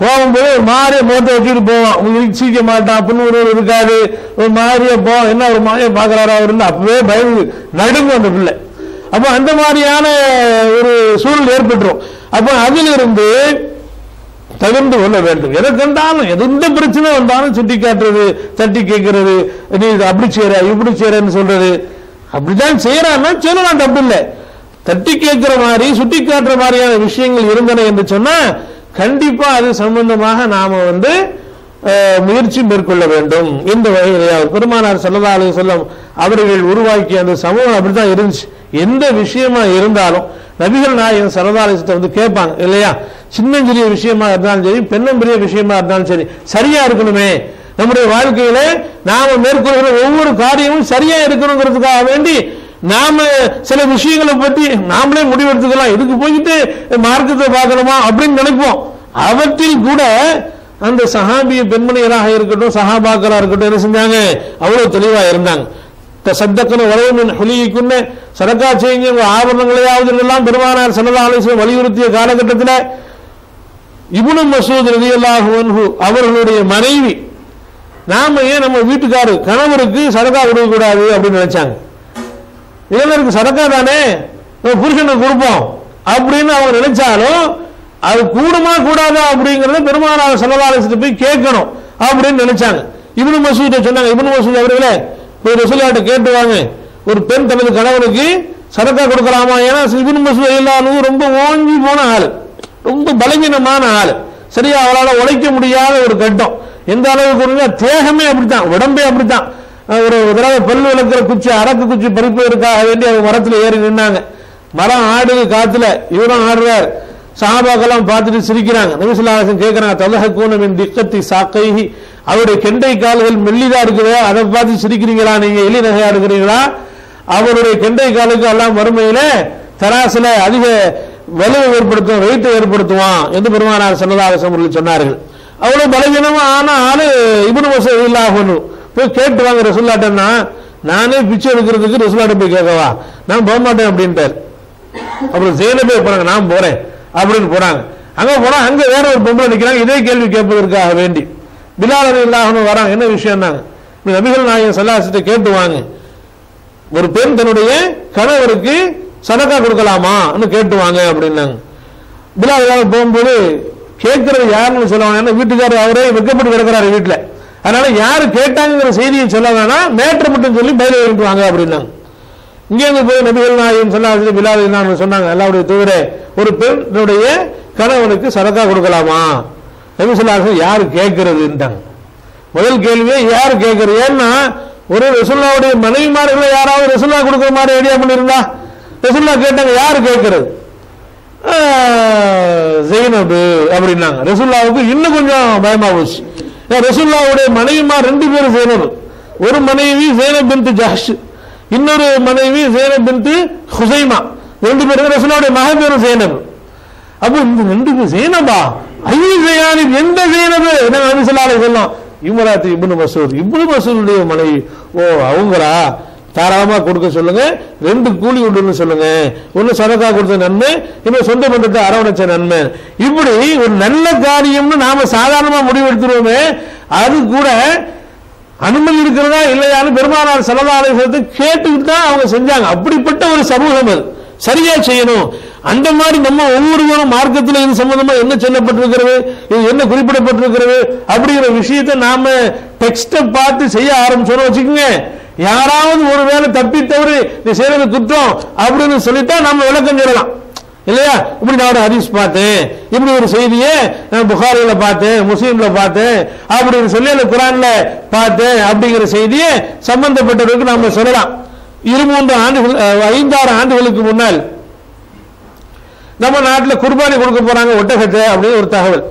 S3: போகும்போது ஒரு மாதிரிய முகத்தை வச்சுட்டு போவான், உங்களுக்கு சீக்க மாட்டான், புண்ணு இருக்காது, ஒரு மாதிரியே போ, என்ன ஒரு மாதிரியை பாக்குறாரா அவரு, அப்பவே பயந்து நடுங்கும் அந்த பிள்ளை. அப்ப அந்த மாதிரியான ஒரு சூழல் ஏற்பட்டுரும். அப்ப அதிலிருந்து தவிர்த்து கொள்ள வேண்டும். எதை கண்டாலும் எந்த பிரச்சனை வந்தாலும் சுட்டி காட்டுறது, தட்டி கேட்கறது, நீ அப்படி செய்யற இப்படி செய்யறன்னு சொல்றது, அப்படிதான் செய்யறான்னா சொல்லலாம், தப்பு இல்லை. தட்டி கேட்கிற மாதிரி சுட்டி காட்டுற மாதிரியான விஷயங்கள் இருந்தன என்று சொன்னா கண்டிப்பா அது சம்பந்தமாக நாம முயற்சி மேற்கொள்ள வேண்டும். இந்த வகையில் பெருமானார் ஸல்லல்லாஹு அலைஹி வஸல்லம் அவர்கள் உருவாக்கிய அந்த சமூகம் அப்படித்தான் இருந்துச்சு. எந்த விஷயமா இருந்தாலும் நபிகள் நாயகம் ஸல்லல்லாஹு அலைஹி வஸல்லம் கேட்பாங்க இல்லையா? சின்னஞ்சிறிய விஷயமா இருந்தாலும் சரி, பெரிய விஷயமா இருந்தாலும் சரி, சரியா இருக்கணுமே, நம்முடைய வாழ்க்கையில நாம மேற்கொள்கிற ஒவ்வொரு காரியமும் சரியா இருக்கணுங்கிறதுக்காக வேண்டி நாம சில விஷயங்களை பற்றி நாமளே முடிவெடுத்துக்கலாம். இதுக்கு போயிட்டு மார்க்கத்தை பார்க்கணுமா அப்படின்னு நினைப்போம். அவற்றில் கூட அந்த சஹாபிய பெண்மணியராக இருக்கட்டும், சஹாபாக்களாக இருக்கட்டும், என்ன செஞ்சாங்க? அவ்வளவு தெளிவா இருந்தாங்க. சத்தக்கன உறவு ஹொலிக்குன்னு சதக்கா செய்யுங்க, ஆபரணங்களையாவது எல்லாம் பெருமானார் ஸல்லல்லாஹு அலைஹி வஸல்லம் வலியுறுத்திய காலகட்டத்தில் இப்னு மஸ்ஊத் ரலியல்லாஹு அன்ஹு அவர்களுடைய மனைவி, நாம ஏன் நம்ம வீட்டுக்காரு கணவருக்கு சதக்கா கொடுக்க கூடாது அப்படின்னு நினைச்சாங்க. இளைஞருக்கு சதக்கா தானே, புருஷனுக்கு கொடுப்போம் அப்படின்னு அவங்க நினைச்சாலும் அது கூடுமா கூடாதா அப்படிங்கறத பெருமானார் ஸல்லல்லாஹு அலைஹி வஸல்லம் போய் கேட்கணும் அப்படின்னு நினைச்சாங்க. இப்னு மஸ்ஊத் சொன்னாங்க, இப்னு மஸ்ஊத் அவர்களே போய் ரசூலுல்லாஹ்ட்ட கேட்டுவாங்க, ஒரு பெண் தனது கணவனுக்கு சதக்கா கொடுக்கலாமா? ஏன்னா இப்னு மஸ்ஊத் ரலியல்லாஹு ரொம்ப ஓங்கி போன ஆளு, ரொம்ப பலவீனமான ஆளு, சரியா அவளால் உழைக்க முடியாத ஒரு கட்டம். எந்த அளவுக்கு தேகமே அப்படித்தான், உடம்பே அப்படித்தான். ஒரு தடவை பல்லு விளக்குற குச்சி, அரக்கு குச்சி பறிப்பதற்காக வேண்டி அவங்க மரத்துல ஏறி நின்னாங்க. மரம் ஆடுது காத்துல, இவரும் ஆடுறாரு. சஹாபாக்கெல்லாம் பார்த்துட்டு சிரிக்கிறாங்க. நபி ஸல்லல்லாஹு அலைஹி வஸல்லம் கேட்கறாங்க, தலஹக்கூன மின் திக்கத்தி சாக்கைஹி, அவருடைய கெண்டை கால்கள் மெல்லிதா இருக்குதே, அதை பார்த்து சிரிக்கிறீங்களா, நீங்க எலி நகையா எடுக்கிறீங்களா? அவருடைய கெண்டை காலுக்கு எல்லாம் வறுமையில தராசுல அதிக வலுவை ஏற்படுத்தும், வெயிட்டை ஏற்படுத்துவான் என்று பெருமானார் ஸல்லல்லாஹு அலைஹி வஸல்லம் சொன்னார்கள். அவ்வளவு பலவீனமா ஆன ஆளு இப்னு மஸ்ஊத் ரலியல்லாஹு அன்ஹு போய் கேட்டு வாங்க ரசூலுல்லாஹ்ட்டன்னா, நானே பிச்சை எடுக்கிறதுக்கு ரசூலுல்லாஹ்ட்ட போய் கேட்கவா, நான் போக மாட்டேன் அப்படின்ட்டார். அப்புறம் ஜெயினபே போறாங்க, நான் போறேன் அப்படின்னு போறாங்க. அங்க போனா அங்க வேற ஒரு பொம்பளை நிக்கிறாங்க, இதே கேள்வி கேட்பதற்காக வேண்டி. பிலால் ரலியல்லாஹு அன்ஹு வராங்க, என்ன விஷயம்னா, நபிகள் நாயகம் ஸல்லல்லாஹு அலைஹி வஸல்லம் கேட்டுவாங்க, ஒரு பெண் தன்னுடைய கணவருக்கு சதக்கா கொடுக்கலாமான்னு கேட்டுவாங்க அப்படின்னாங்க. பிலால் போகும்போது கேட்கறது யாருன்னு சொல்லுவாங்க, ஏன்னா வீட்டுக்காரர் அவரே வெக்கப்பட்டு கிடக்கிறாரு வீட்டுல, அதனால யாரு கேட்டாங்கிற செய்தியை சொல்ல வேணாம், மேட்ரு மட்டும் சொல்லி பயில எழுப்புவாங்க அப்படின்னாங்க. இங்கேருந்து போய் நபிகள் நாயகம் ஸல்லல்லாஹு அலைஹி வஸல்லம் பிலால் சொன்னாங்க, அல்லாஹ்வுடைய தூதரே, ஒரு பெண்ணுடைய கணவனுக்கு சதக்கா கொடுக்கலாமா? நபி ஸல்லல்லாஹு அலைஹி வஸல்லம் யாரு கேட்கறதுன்ட்டாங்க. முதல் கேள்வியே யாரு கேட்கறது? ஏன்னா ஒரு ரசூலுல்லாஹ்வுடைய மனைவிமார்களை யாராவது ரசூலுல்லாஹ் கொடுக்கிற மாதிரி ஐடியா பண்ணிருந்தா ரசூலுல்லாஹ் கேட்டாங்க, யாரு கேட்கறது? ஜெயினப் அப்படின்னாங்க. ரசூலுல்லாஹ்வுக்கு இன்னும் கொஞ்சம் பயமா போச்சு. ரசூலுல்லாஹ்வுடைய மனைவிமார் ரெண்டு பேரும் ஜெயினப், ஒரு மனைவி ஜெயினப் பின்த் ஜஹ்ஷ், இன்னொரு மனைவி ஜெயினப் பின்த் ஹுசைமா, ரெண்டு பேரும் ரசூலுல்லாஹ்வுடைய மகன் பேரும் ஜெயினப். அப்ப இந்த ரெண்டு பேரும் ஜெயினபா, ஐயோ ஜெயானி, எந்த ஜெயினப்? நபி ஸல்லல்லாஹு அலைஹி வஸல்லம் இம்ராத் இப்னு மஸ்ஊத், இப்னு மஸ்ஊதுடைய மனைவி. ஓ அவங்களா? தாராளமா கொடுக்க சொல்லுங்க, ரெண்டு கூலி உண்டுன்னு சொல்லுங்க, ஒன்னு சதக்கா கொடுத்த நன்மை, இன்னும் சொந்த பந்தத்தை அரவணைச்ச நன்மை. இப்படி ஒரு நல்ல காரியம்னு நாம சாதாரணமா முடிவெடுத்துருவோமே, அது கூட அனுமதி இருக்கிறதா இல்லையான்னு பெருமானார் ஸல்லல்லாஹு அலைஹி வஸல்லம் கேட்டுக்கிட்டு தான் அவங்க செஞ்சாங்க. அப்படிப்பட்ட ஒரு சமூகம் அது, சரியா செய்யணும். அந்த மாதிரி நம்ம ஒவ்வொருவரும் மார்க்கத்தில் இது சம்பந்தமா என்ன சொல்லப்பட்டிருக்கிறது, இது என்ன குறிப்பிடப்பட்டிருக்கிறது அப்படிங்கிற விஷயத்தை நாம டெக்ஸ்ட பார்த்து செய்ய ஆரம்பிச்சோன்னு வச்சுக்கோங்க, யாராவது ஒரு வேளை தப்பி தவறு நீ செய்யறது குற்றம் அப்படின்னு சொல்லிட்டா நம்ம விளக்கம் சொல்லலாம் இல்லையா? இப்படி நான் ஒரு ஹதீஸ் பார்த்தேன், இப்படி ஒரு செய்தியை நான் புகாரில பார்த்தேன், முஸ்லீம்ல பார்த்தேன் அப்படின்னு சொல்லி அந்த குர்ஆன்ல பார்த்தேன் அப்படிங்கிற செய்தியை சம்பந்தப்பட்டவருக்கு நாம சொல்லலாம். 2-3 ஆண்டுகள் 5-6 ஆண்டுகளுக்கு முன்னால் நம்ம நாட்டில் குர்பானி கொடுக்க போறாங்க ஒட்டகத்தை அப்படின்னு ஒரு தகவல்.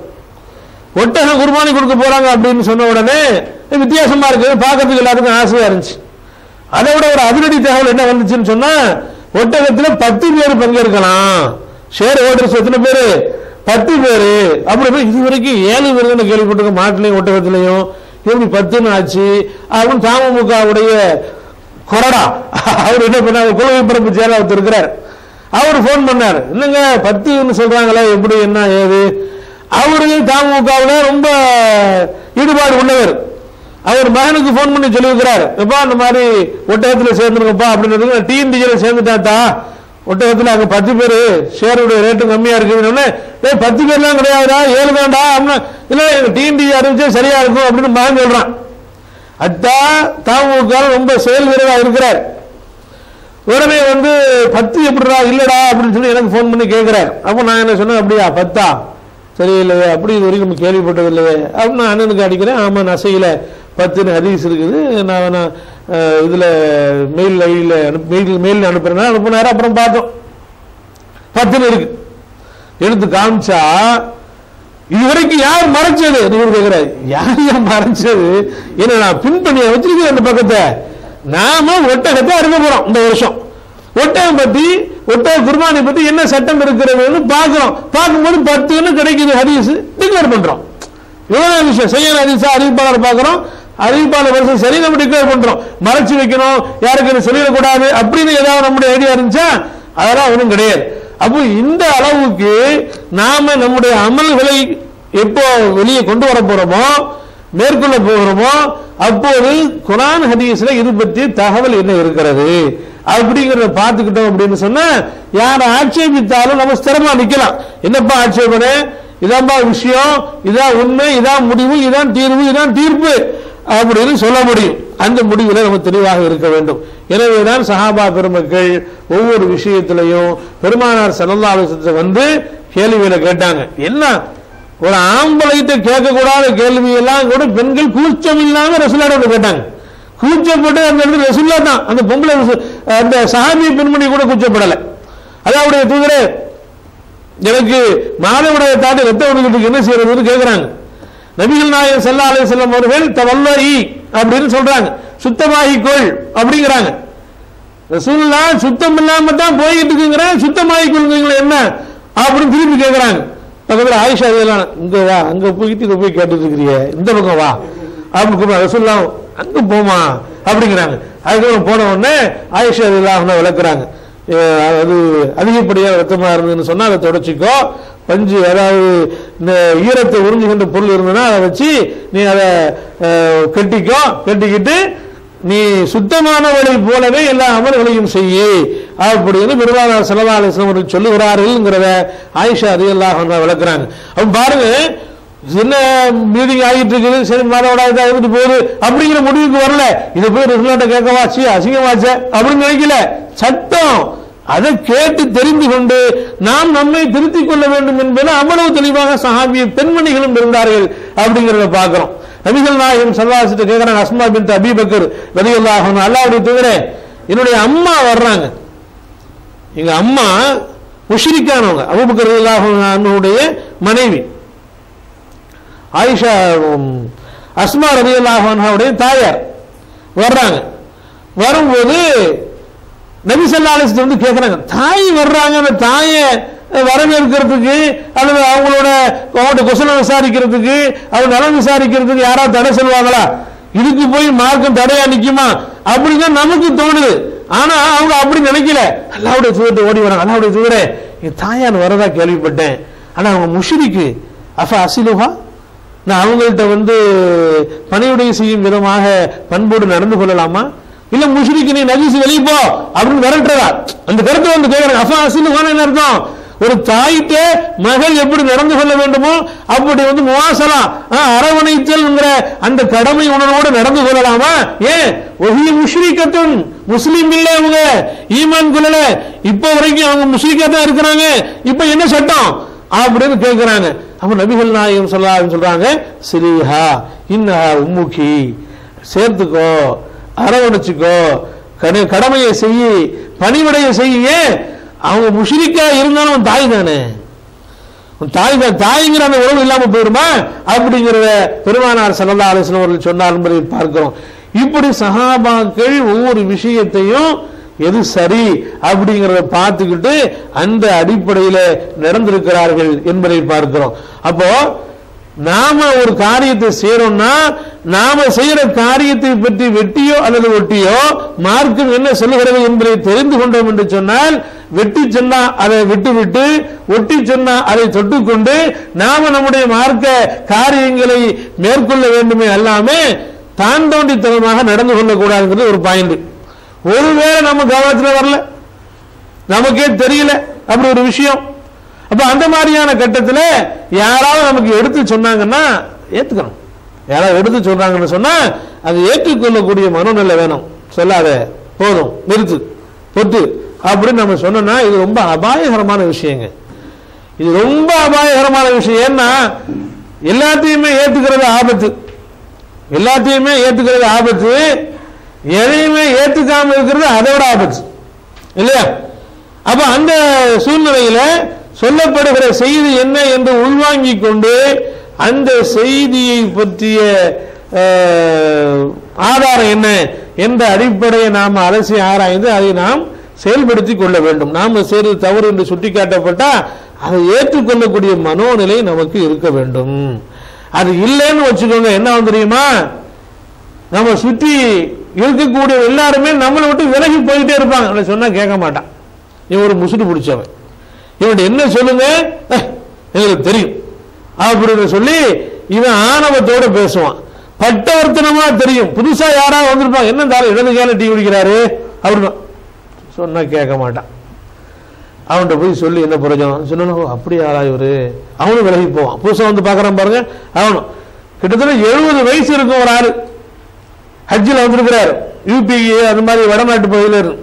S3: ஒட்டகம் குர்பானி கொடுக்க போறாங்க அப்படின்னு சொன்ன உடனே வித்தியாசமா இருக்கு, பார்க்கறதுக்கு எல்லாருக்கும் ஆசையா இருந்துச்சு. அதை விட ஒரு அதிரடி தகவல் என்ன வந்துச்சுன்னு சொன்னா, ஒட்டகத்துல 10 பேர் பங்கேற்கலாம், ஷேர் ஹோல்டர்ஸ் எத்தனை பேரு, 10 பேரு. அப்படி இதுவரைக்கும் 7 பேர் கேள்விப்பட்டிருக்க, மாட்டிலையும் ஒட்டகத்திலையும் எப்படி 10ன்னு ஆச்சு அப்படின்னு தமுகவுடைய கொறடா அவர் என்ன பண்ணாரு, கொள்கை பரப்பு செயலாளர் இருக்கிறார், அவர் போன் பண்ணார். என்னங்க 10ன்னு சொல்றாங்களே, எப்படி என்ன ஏது? அவரு தமுகவில் ரொம்ப ஈடுபாடு உள்ளவர். அவர் மகனுக்கு போன் பண்ணி சொல்லியிருக்கிறார், எப்பா இந்த மாதிரி ஒட்டகத்தில் சேர்ந்துருங்கப்பா அப்படின்னு. டிஎன்டிஜியில் சேர்ந்துட்டாத்தா, ஒட்டகத்தில் அங்கே 10 பேர், ஷேருடைய ரேட்டு கம்மியா இருக்குன்னு. 10 பேர்லாம் கிடையாதுடா, 7 தான்டா அப்படின்னா. இல்லை டிஎன்டிஜி அறிவிச்சா சரியா இருக்கும் அப்படின்னு மகன் சொல்றான். அத்தா தமுக ரொம்ப செயல் வீரராக இருக்கிறார். உடனே 10 எப்படிடா, இல்லடா அப்படின்னு சொல்லி எனக்கு போன் பண்ணி கேட்கிறார். அப்போ நான் என்ன சொன்னேன், அப்படியா 10 சரியில்லையே, அப்படி இது வரைக்கும் நம்ம கேள்விப்பட்டது இல்லையே அப்படின்னு நான் அண்ணனுக்கு அடிக்கிறேன். ஆமா நசையில 10 ஹதீஸ் இருக்குது, நான் இதுல மெயில் அனுப்புறேன், அனுப்புனாரு. அப்புறம் பார்த்தோம் 10 இருக்கு, எடுத்து காமிச்சா இதுவரைக்கும் யார் மறைச்சது கேட்கிறாரு. யார் மறைச்சது? ஏன்னா நான் பின் பண்ணி வச்சிருக்கேன் அந்த பக்கத்தை. நாம ஒட்டகத்தை அறுக்க போறோம் இந்த வருஷம். ஒட்டகம் பத்தி, ஒட்டக குர்பானி பத்தி என்ன சட்டம் இருக்கிறது பார்க்கிறோம். பார்க்கும்போது 10ன்னு கிடைக்குது ஹதீஸ், டிக்ளேர் பண்றோம். இவ்வளவு விஷயம் செய்யணும். ஹதீஸா அறிவிப்பாளர் பார்க்கிறோம், அறிவிப்பாளர் வருஷம் சரி நம்ம டிக்ளேர் பண்றோம். மறைச்சு வைக்கணும், யாருக்கு சொல்லிடக்கூடாது அப்படின்னு ஏதாவது நம்முடைய ஐடியா இருந்துச்சா? அதெல்லாம் ஒன்றும் கிடையாது. அப்போ இந்த அளவுக்கு நாம நம்முடைய அமல்களை எப்போ வெளியே கொண்டு வர போறோமோ, மேற்கொள்ள போகிறோமோ, அப்போது குர்ஆன் ஹதீஸ்ல இது பற்றி தகவல் என்ன இருக்கிறது அப்படிங்கிறத பார்த்துக்கிட்டோம் அப்படின்னு சொன்னா, யாரை ஆட்சேபித்தாலும் நம்ம ஸ்திரமா நிக்கலாம். என்னப்பா ஆட்சேபனை, இதான்பா விஷயம், இதான் உண்மை, இதான் முடிவு, இதான் தீர்வு, இதான் தீர்ப்பு அப்படின்னு சொல்ல முடியும். அந்த முடிவுல நம்ம தெளிவாக இருக்க வேண்டும். எனவேதான் சஹாபா பெருமக்கள் ஒவ்வொரு விஷயத்திலையும் பெருமானார் ஸல்லல்லாஹு அலைஹி வஸல்லம் கேள்விகளை கேட்டாங்க. என்ன ஒரு ஆம்பளைகிட்ட கேட்கக்கூடாத கேள்வி எல்லாம் கூட பெண்கள் கூச்சம் இல்லாம ரசூலுல்லாஹ் கேட்டாங்க. கூச்சப்பட்டு அந்த இடத்துல ரசூலுல்லாஹ் தான், அந்த பொம்பளை அந்த சஹாபி பெண்மணி கூட கூச்சப்படலை. அதாவது தூதரே எனக்கு மாதவிடாயை தாண்டி ரத்த ஒழுங்குக்கு என்ன செய்யறதுன்னு கேட்கிறாங்க. நபிகள் நாயகம் ஸல்லல்லாஹு அலைஹி வஸல்லம் அவர்கள் தவல்லி அப்படின்னு சொல்றாங்க, சுத்தமாகிக்கொள் அப்படிங்கிறாங்க. ரசூலுல்லாஹ் சுத்தம் இல்லாம தான் போயிட்டு இருக்குங்கிற, சுத்தமாகிக்கொள்ளுங்களா என்ன அப்படின்னு திருப்பி கேட்கிறாங்க. பக்கத்தில் ஆயிஷா இதெல்லாம் இங்க வா, அங்க போயிட்டு இங்க போய் கேட்டுட்டு இருக்கிறிய, இந்த பக்கம் வா அப்படின்னு ரசூலுல்லாஹ் அங்க போமா அப்படிங்கிறாங்க. அதுக்கப்புறம் போன உடனே ஆயிஷா இதெல்லாம் விளக்குறாங்க. அது அதிகப்படியாக ரத்தமா இருந்ததுன்னு சொன்னா அதை தொடச்சிக்கோ, பஞ்சு அதாவது இந்த ஈரத்தை உறிஞ்சுகின்ற பொருள் இருந்ததுன்னா அதை வச்சு நீ அதை கட்டிக்கோ, கட்டிக்கிட்டு நீ சுத்தமானவளை போலவே எல்லா அமல்களையும் செய்ய அப்படின்னு பெருமானார் ஸல்லல்லாஹு அலைஹி வஸல்லம் சொல்லுகிறார்கள்ங்கிறத ஆயிஷா ரலியல்லாஹு அன்ஹா விளக்குறாங்க. அப்ப பாருங்க, என்ன மீட்டிங் ஆகிட்டு இருக்குது, சரி மாதவிடாய் இருந்துட்டு போகுது அப்படிங்கிற முடிவுக்கு வரல. இதை போய் ரசூலுல்லாஹ்ட்ட கேட்கவாச்சு அசிங்கமாச்ச அப்படின்னு நினைக்கல. சட்டம் அதை கேட்டு தெரிந்து கொண்டு நாம் நம்மை திருத்திக் கொள்ள வேண்டும் என்பது அவ்வளவு தெளிவாக சஹாபிய பெண்மணிகளும் இருந்தார்கள் அப்படிங்கிறத பார்க்கிறோம். நபிகள் நாயகம் ஸல்லல்லாஹு அலைஹி வஸல்லம் கேட்கிறாங்க, அஸ்மா பின்த் அபீ பக்கர் ரலியல்லாஹு அன்ஹா, அல்லாஹ்வுடைய தூதரே என்னுடைய அம்மா வர்றாங்க. எங்க அம்மா முஷ்ரிக்கானவங்க, அபூபக்கர் ரலியல்லாஹு அன்ஹுடைய மனைவி ஆயிஷா, அஸ்மா ரலியல்லாஹு அன்ஹாவுடைய தாயார் வர்றாங்க. வரும்போது நபி ஸல்லல்லாஹு அலைஹி வஸல்லம் கேட்கிறாங்க, தாய் வர்றாங்க, அந்த தாயை வரவேற்கிறதுக்கு அல்லது அவங்களோட குசலம் விசாரிக்கிறதுக்கு, அவங்க நலம் விசாரிக்கிறதுக்கு யாராவது தடை சொல்லுவாங்களா? இதுக்கு போய் மார்க்கம் தடையா நிக்குமா அப்படின்னு நமக்கு தோணுது. ஆனா அவங்க அப்படி நினைக்கல. அல்லாஹ்வுடைய தூதரை ஓடி வராங்க, அல்லாஹ்வுடைய தூதரே என் தாயார் வரதா கேள்விப்பட்டேன், ஆனா அவங்க முஷ்ரிக்கு, அஃப அசிலுஹா, நான் அவங்கள்ட்ட பணியுடைய செய்யும் விதமாக பண்போடு நடந்து கொள்ளலாமா? இல்ல முஷ்ரிக்கு நீ நஜீஸ் வெளியே போ அப்படின்னு விரட்டுறதா? அந்த கருத்தை கேட்கிறாங்க. அஃப அசிலுஹான்னு என்ன அர்த்தம்? ஒரு தாயிட்ட மகள் எப்படி நடந்து கொள்ள வேண்டுமோ அப்படி முவாசலா அரவணைத்தல் அந்த கடமை உணர்வோடு நடந்து கொள்ளலாமா? ஏன் ஒஹி முஷ்ரிகத்துன், முஸ்லீம் இல்ல, அவங்க ஈமான் கொள்ளல, இப்ப வரைக்கும் அவங்க முஷ்ரிக்கா தான் இருக்கிறாங்க, இப்ப என்ன சட்டம் அப்படின்னு கேட்கிறாங்க. அப்ப நபிகள் நாயகம் ஸல்லல்லாஹு அலைஹி வஸல்லம் சொல்றாங்க, சிரிஹா இன்னஹா உம்முகி, சேர்த்துக்கோ, அரவணைச்சுக்கோ, கடமையை செய்ய, பணிவிடைய செய்ய, அவங்க முஷ்ரிக்கா இருந்தாலும் அவன் தாய் தானே, தாய்ங்கிற அந்த உறவு இல்லாம போயிடுமா அப்படிங்கிறத பெருமானார் ஸல்லல்லாஹு அலைஹி வஸல்லம் அவர்கள் சொன்னார் என்பதை பார்க்கிறோம். இப்படி சஹாபாக்கள் ஒவ்வொரு விஷயத்தையும் எது சரி அப்படிங்கிறத பார்த்துக்கிட்டு அந்த அடிப்படையில நடந்திருக்கிறார்கள் என்பதை பார்க்கிறோம். அப்போ நாம ஒரு காரியத்தை செய்யறோம்னா நாம செய்யற காரியத்தை பற்றி வெட்டியோ அல்லது ஒட்டியோ மார்க்கம் என்ன சொல்லுகிறது என்பதை தெரிந்து கொண்டோம் என்று சொன்னால், வெட்டி சொன்னா அதை விட்டுவிட்டு ஒட்டி சொன்னா அதை தொட்டுக்கொண்டு நாம நம்முடைய மார்க்க காரியங்களை மேற்கொள்ள வேண்டுமே அல்லாம தான் தோண்டித்தனமாக நடந்து கொள்ளக்கூடாதுங்கிறது ஒரு பாயிண்ட். ஒருவேளை நம்ம கவனத்தில் வரல, நமக்கே தெரியல அப்படி ஒரு விஷயம், அப்ப அந்த மாதிரியான கட்டத்தில் யாராவது நமக்கு எடுத்து சொன்னாங்கன்னா ஏத்துக்கணும். யாராவது எடுத்து சொல்றாங்கன்னு சொன்னா அது ஏற்றுக்கொள்ளக்கூடிய மனநிலை வேணும். சொல்லாத, போதும், நிறுத்து, தொட்டு அப்படின்னு நம்ம சொன்னோம்னா இது ரொம்ப அபாயகரமான விஷயங்க. இது ரொம்ப அபாயகரமான விஷயம். ஏன்னா எல்லாத்தையுமே ஏத்துக்கிறது ஆபத்து, எல்லாத்தையுமே ஏத்துக்கிறது ஆபத்து, எதையுமே ஏத்துக்காம இருக்கிறது அதை விட ஆபத்து இல்லையா? அப்ப அந்த சூழ்நிலையில சொல்லப்படுகிற செய்தி என்ன என்று உள்வாங்கிக் கொண்டு அந்த செய்தியை பற்றிய ஆதாரம் என்ன என்ற அடிப்படையை நாம் அலசி ஆராய்ந்து அதை நாம் செயல்படுத்திக் கொள்ள வேண்டும். நாம் செய்வது தவறு என்று சுட்டிக்காட்டப்பட்டா அதை ஏற்றுக்கொள்ளக்கூடிய மனோநிலை நமக்கு இருக்க வேண்டும். அது இல்லைன்னு வச்சுக்கோங்க, என்ன தெரியுமா, நம்ம சுற்றி இருக்கக்கூடிய எல்லாருமே நம்மளை விட்டு விலகி போயிட்டே இருப்பாங்க. சொன்னா கேட்க மாட்டான், இவன் ஒரு முசுடு பிடிச்சவன், இவன் என்ன சொல்லுங்க எங்களுக்கு தெரியும் அப்படின்னு சொல்லி இவன் ஆணவத்தோட பேசுவான். பட்டவர்த்தனமா தெரியும், புதுசா யாராவது வந்திருப்பான், என்ன தாரம் இடது கால டீ குடிக்கிறாரு அப்படின்னு சொன்னா கேட்க மாட்டான். அவன்கிட்ட போய் சொல்லி என்ன பிரயோஜனம், சொன்ன அப்படி யாரா இவரு, அவனும் விலகி போவான். புதுசா வந்து பாக்குறான் பாருங்க, அவனும் கிட்டத்தட்ட 70 வயசு இருக்கும் ஒரு ஆளு, ஹஜ்ஜில் வந்திருக்கிறார், யூபி அது மாதிரி வடநாட்டு பகுதியில் இருக்கு,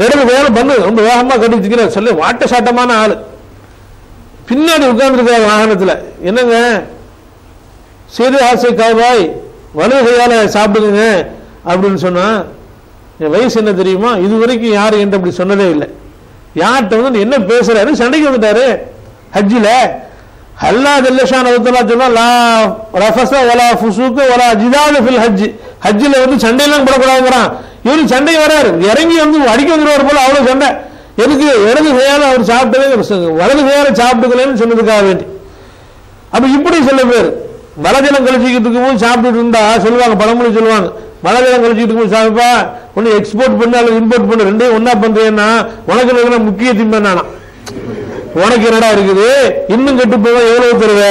S3: இடது வேலை பண்ணு ரொம்ப வேகமா கட்டி வச்சுக்கிறார், சொல்லி வாட்ட சாட்டமான ஆளு, பின்னாடி உட்கார்ந்துருக்காரு வாகனத்தில். என்னங்க சேது ஆசை காவாய் வலுகையால சாப்பிடுங்க அப்படின்னு சொன்னா, என் வயசு என்ன தெரியுமா, இது வரைக்கும் யாரும் என்கிட்ட அப்படி சொன்னதே இல்லை. யார்கிட்ட வந்து என்ன பேசுறாரு, சண்டைக்கு வந்துட்டாரு ஹஜ்ஜில. அல்லாஹ் ஜல்லஷான் சொன்னா லா ரஃபஸ வலா ஃபுசூக வலா ஜிதால ஃபில் ஹஜ், ஹஜ்ஜில வந்து சண்டையெல்லாம் போடக்கூடாதுங்கிறான். இவரு சண்டை வராரு, இறங்கி வந்து அடிக்க வந்துருவார் போல, அவ்வளவு சண்டை. எதுக்கு, இடது கையால அவர் சாப்பிட்டதே வலது கையால சாப்பிட்டுக்கலன்னு சொன்னதுக்காக வேண்டி. அப்ப இப்படி சில பேர் மலஜலம் கழிச்சுக்கிட்டு இருக்கும்போது சாப்பிட்டுட்டு இருந்தா சொல்லுவாங்க, பழமொழி சொல்லுவாங்க, மலஜலம் கழிச்சுட்டு இருக்கும்போது சாப்பிப்பா ஒன்னு எக்ஸ்போர்ட் பண்ணு அல்லது இம்போர்ட் பண்ணு, ரெண்டையும் ஒன்னா பண்றேன்னா உனக்கு என்ன முக்கிய திம்பானா, உனக்கு என்னடா இருக்குது, இன்னும் கெட்டு போக எவ்வளவு தருவ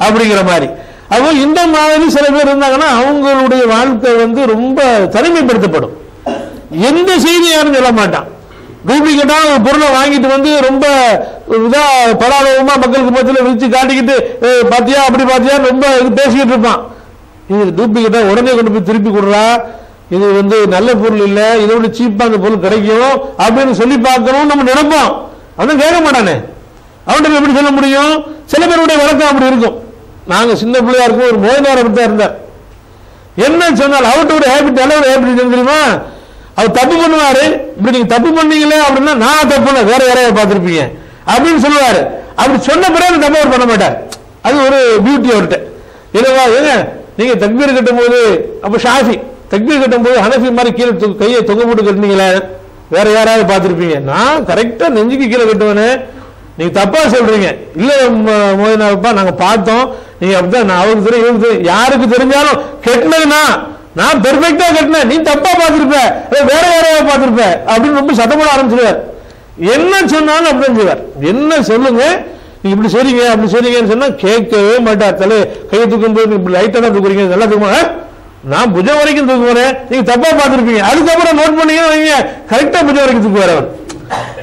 S3: அப்படிங்கிற மாதிரி. அப்போ இந்த மாதிரி சில பேர் இருந்தாங்கன்னா அவங்களுடைய வாழ்க்கை வந்து ரொம்ப தனிமைப்படுத்தப்படும். எந்த செய்தியாரும் சொல்ல மாட்டான், டூப்ளிகேட்டான ஒரு பொருளை வாங்கிட்டு வந்து ரொம்ப இதா பலாபலமா மக்களுக்கு மத்தியில் விரிச்சு காட்டிக்கிட்டு பாத்தியா அப்படி பாத்தியா ரொம்ப இது பேசிக்கிட்டு இருப்பான். இது டூப்ளிகேட்டா உடனே கொண்டு போய் திருப்பி கொடுறா, இது வந்து நல்ல பொருள் இல்லை, இதை விட சீப்பா அந்த பொருள் கிடைக்கும் அப்படின்னு சொல்லி பார்க்கணும் நம்ம நினைப்போம். அவன் கேட்க மாட்டானே, அவன்கிட்ட எப்படி சொல்ல முடியும்? சில பேருடைய வழக்கம் அப்படி இருக்கும். நாங்க சின்ன பிள்ளையா இருக்கும், ஒரு மோதினார் அப்படித்தான் இருந்தார். என்ன சொன்னால் அவர்கிட்ட ஹேபிட் அல்ல, ஒரு ஹேபிட் தெரியுமா, அவர் தப்பு பண்ணுவாரு, இப்படி நீங்க தப்பு பண்ணீங்களே அப்படின்னா நான் தப்பு பண்ண வேற யாரையா பார்த்திருப்பீங்க அப்படின்னு சொல்லுவாரு. அப்படி சொன்ன பிறகு தப்பு அவர் பண்ண மாட்டார். அது ஒரு பியூட்டி அவர்கிட்ட. இல்லவா, ஏங்க நீங்க தக்பீர் கட்டும் போது அப்ப ஷாஃபி தக்பீர் கட்டும் போது ஹனஃபி மாதிரி கீழே கையை தொங்க போட்டு கட்டினீங்களே வேற யாராவது பார்த்திருப்பீங்க, நான் கரெக்டா நெஞ்சுக்கு கீழே கட்டுவேன்னு நீங்க தப்பா சொல்றீங்க. இல்ல மோதினாப்பா நாங்க பார்த்தோம், நீங்க அப்படிதான், நான் அவருக்கு தெரியும் இவருக்கு தெரியும், யாருக்கு தெரிஞ்சாலும் கெட்டினதுன்னா நான் பெர்ஃபெக்டா கட்டினேன், நீ தப்பா பார்த்திருப்ப வேற யாரையா பார்த்திருப்ப அப்படின்னு ரொம்ப சத்தம் போட ஆரம்பிச்சிருவார். என்ன சொன்னாலும் அப்படிதான் செய்வார். என்ன சொல்லுங்க நீங்க இப்படி செய்றீங்க அப்படி செய்றீங்கன்னு சொன்னா கேட்கவே மாட்டார். தலை கையை தூக்கும் போது இப்படி லைட்டா தான் தூக்குறீங்க, நல்லா தூக்குமா, நான் புஜம் வரைக்கும் தூக்குவேன், நீங்க தப்பா பார்த்திருப்பீங்க, அதுக்கப்புறம் நோட் பண்ணீங்கன்னா கரெக்டா புஜம் வரைக்கும் தூக்குவார் அவர்.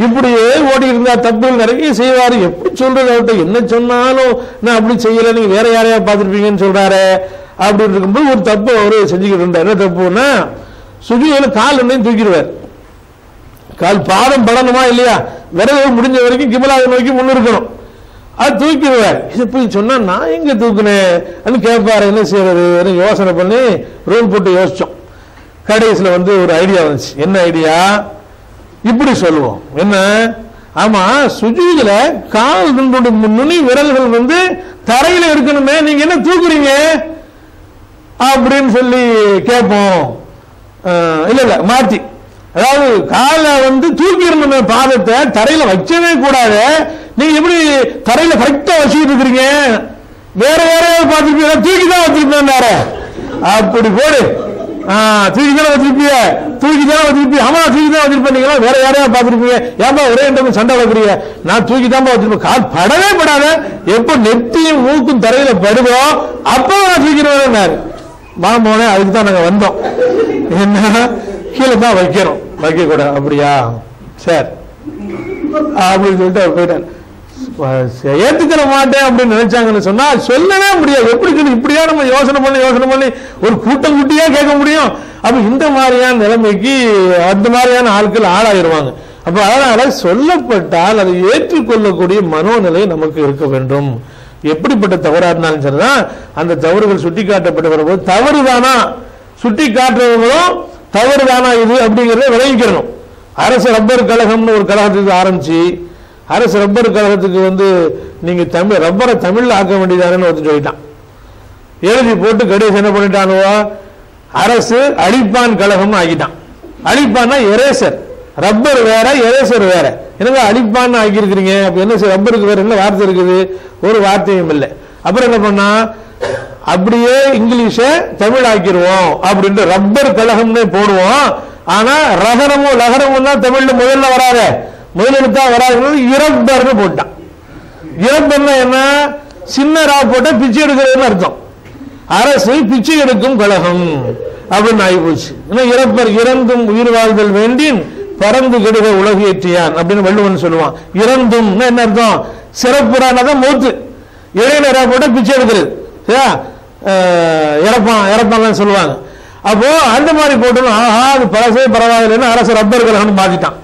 S3: இப்படியே ஓடி இருந்தா தப்புகள் நிறைய செய்வாரு. எப்படி சொல்றது அவர்கிட்ட, என்ன சொன்னாலும் நான் அப்படி செய்யல, நீங்க வேற யாரையா பார்த்திருப்பீங்கன்னு சொல்றாரு அப்படின்னு இருக்கும்போது ஒரு தப்பு அவரு செஞ்சுக்கிட்டு இருந்தார். என்ன தப்புன்னா, சுஜூதுல கால் என்னையும் தூக்கிடுவார். கால் பாதம் படணுமா இல்லையா, விரவு முடிஞ்ச வரைக்கும் கிபிலாவை நோக்கி முன்னிருக்கணும், அது தூக்கிடுவார். இது போய் சொன்னா நான் எங்க தூக்குனேன் கேட்பாரு. என்ன செய்யறது யோசனை பண்ணி ரூல் போட்டு யோசிச்சோம். கடைசியில் வந்து ஒரு ஐடியா வந்துச்சு. என்ன ஐடியா, இப்படி சொல்லுவோம், என்ன ஆமா சுஜூதுல கால் நுனி விரல்கள் தரையில இருக்கணுமே, நீங்க என்ன தூக்குறீங்க அப்படின்னு சொல்லி கேட்போம். இல்ல இல்ல மாத்தி, அதாவது காலை தூக்கி இருந்த பாதத்தை தரையில வைக்கவே கூடாது. நீங்க எப்படி தரையில கரெக்டா வச்சுக்கிட்டு இருக்கிறீங்க? வேற யாரையாவது பார்த்துருப்பீங்க, தூக்கி தான் வச்சிருப்பேன். அப்படி போடு, தூக்கி தானே வச்சிருப்பீங்க, தூக்கி தானே வச்சிருப்பீங்க. ஆமா தூக்கி தான் வச்சிருப்பீங்களா? வேற யாரையா பார்த்துருப்பீங்க. ஏன்பா ஒரே டைம் சண்டை வளர்க்குறீங்க? நான் தூக்கி தான் வச்சிருப்பேன். கால் படவே படாத, எப்ப நெத்தியும் மூக்கும் தரையில படுதோ அப்ப நான் தூக்கிடுவேன். மாமோனே அதுக்கு தான் நாங்க வந்தோம், என்ன கீழே தான் வைக்கிறோம், வைக்க கூடாது. அப்படியா சரி அப்படின்னு சொல்லிட்டு அவர் போயிட்டார். ஏத்துக்கிற மாட்டேன் அப்படின்னு நினைச்சாங்கன்னு சொன்னா சொல்லவே முடியாது. எப்படி இப்படியா நம்ம யோசனை பண்ணி ஒரு கூட்டம் குட்டியா கேட்க முடியும்? அப்ப இந்த மாதிரியான நிலைமைக்கு அந்த மாதிரியான ஆட்கள் ஆளாயிருவாங்க. அப்ப அதனால சொல்லப்பட்டால் அதை ஏற்றுக்கொள்ளக்கூடிய மனோநிலை நமக்கு இருக்க வேண்டும். எப்படிப்பட்ட தவறா இருந்தாலும் சரிதான், அந்த தவறுகள் சுட்டி காட்டப்பட்டு வரும்போது தவறுதானா, சுட்டி காட்டுறவங்களும் தவறுதானா இது அப்படிங்கிறத விளைவிக்கணும். அரசு ரப்பர் கழகம்னு ஒரு கழகத்துக்கு ஆரம்பிச்சு, அரசு ரப்பர் கழகத்துக்கு நீங்க ரப்பரை தமிழ்ல ஆக்க வேண்டியதானு ஒருத்தர் சொல்லிட்டான். எழுதி போட்டு கடைசி என்ன பண்ணிட்டானுவோ, அரசு அழிப்பான் கழகம் ஆகிட்டான். அழிப்பான்னா எரேசர், ரப்பர் வேற எரேசர் வேற. என்னங்க அழிப்பான்னு ஆக்கியிருக்கிறீங்க? அப்ப என்ன ரப்பருக்கு வேற என்ன வார்த்தை இருக்குது? ஒரு வார்த்தையும் இல்லை. அப்புறம் என்ன பண்ணா, அப்படியே இங்கிலீஷ தமிழ் ஆக்கிடுவோம் அப்படின்ட்டு ரப்பர் கழகம்னே போடுவோம். ஆனா ரகரமும் லகரமும் தான் தமிழ்ல முதல்ல வராத, முதலெழுத்தா வராது, இரப்பர்னு போட்டான். இரப்பர்னா என்ன? சின்ன ரா போட்ட பிச்சை எடுக்கிறதுன்னு அர்த்தம். அரசு பிச்சை எடுக்கும் கழகம் அப்படின்னு ஆகி போச்சு. இறப்பர் இறந்தும் உயிர் வாழ்தல் வேண்டின் பறந்து கெடுக உலகு ஏற்றியான் அப்படின்னு வள்ளுவன் சொல்லுவான். இறந்தும் என்ன அர்த்தம்? சிறப்புறானதான் மூத்து, இடையில ரா போட்ட பிச்சை எடுக்கிறது, இறப்பான் சொல்லுவாங்க. அப்போ அந்த மாதிரி போட்டு ஆஹா அது பழசே பரவாயில்லைன்னு அரசு ரப்பர் கழகம் மாத்திட்டான்.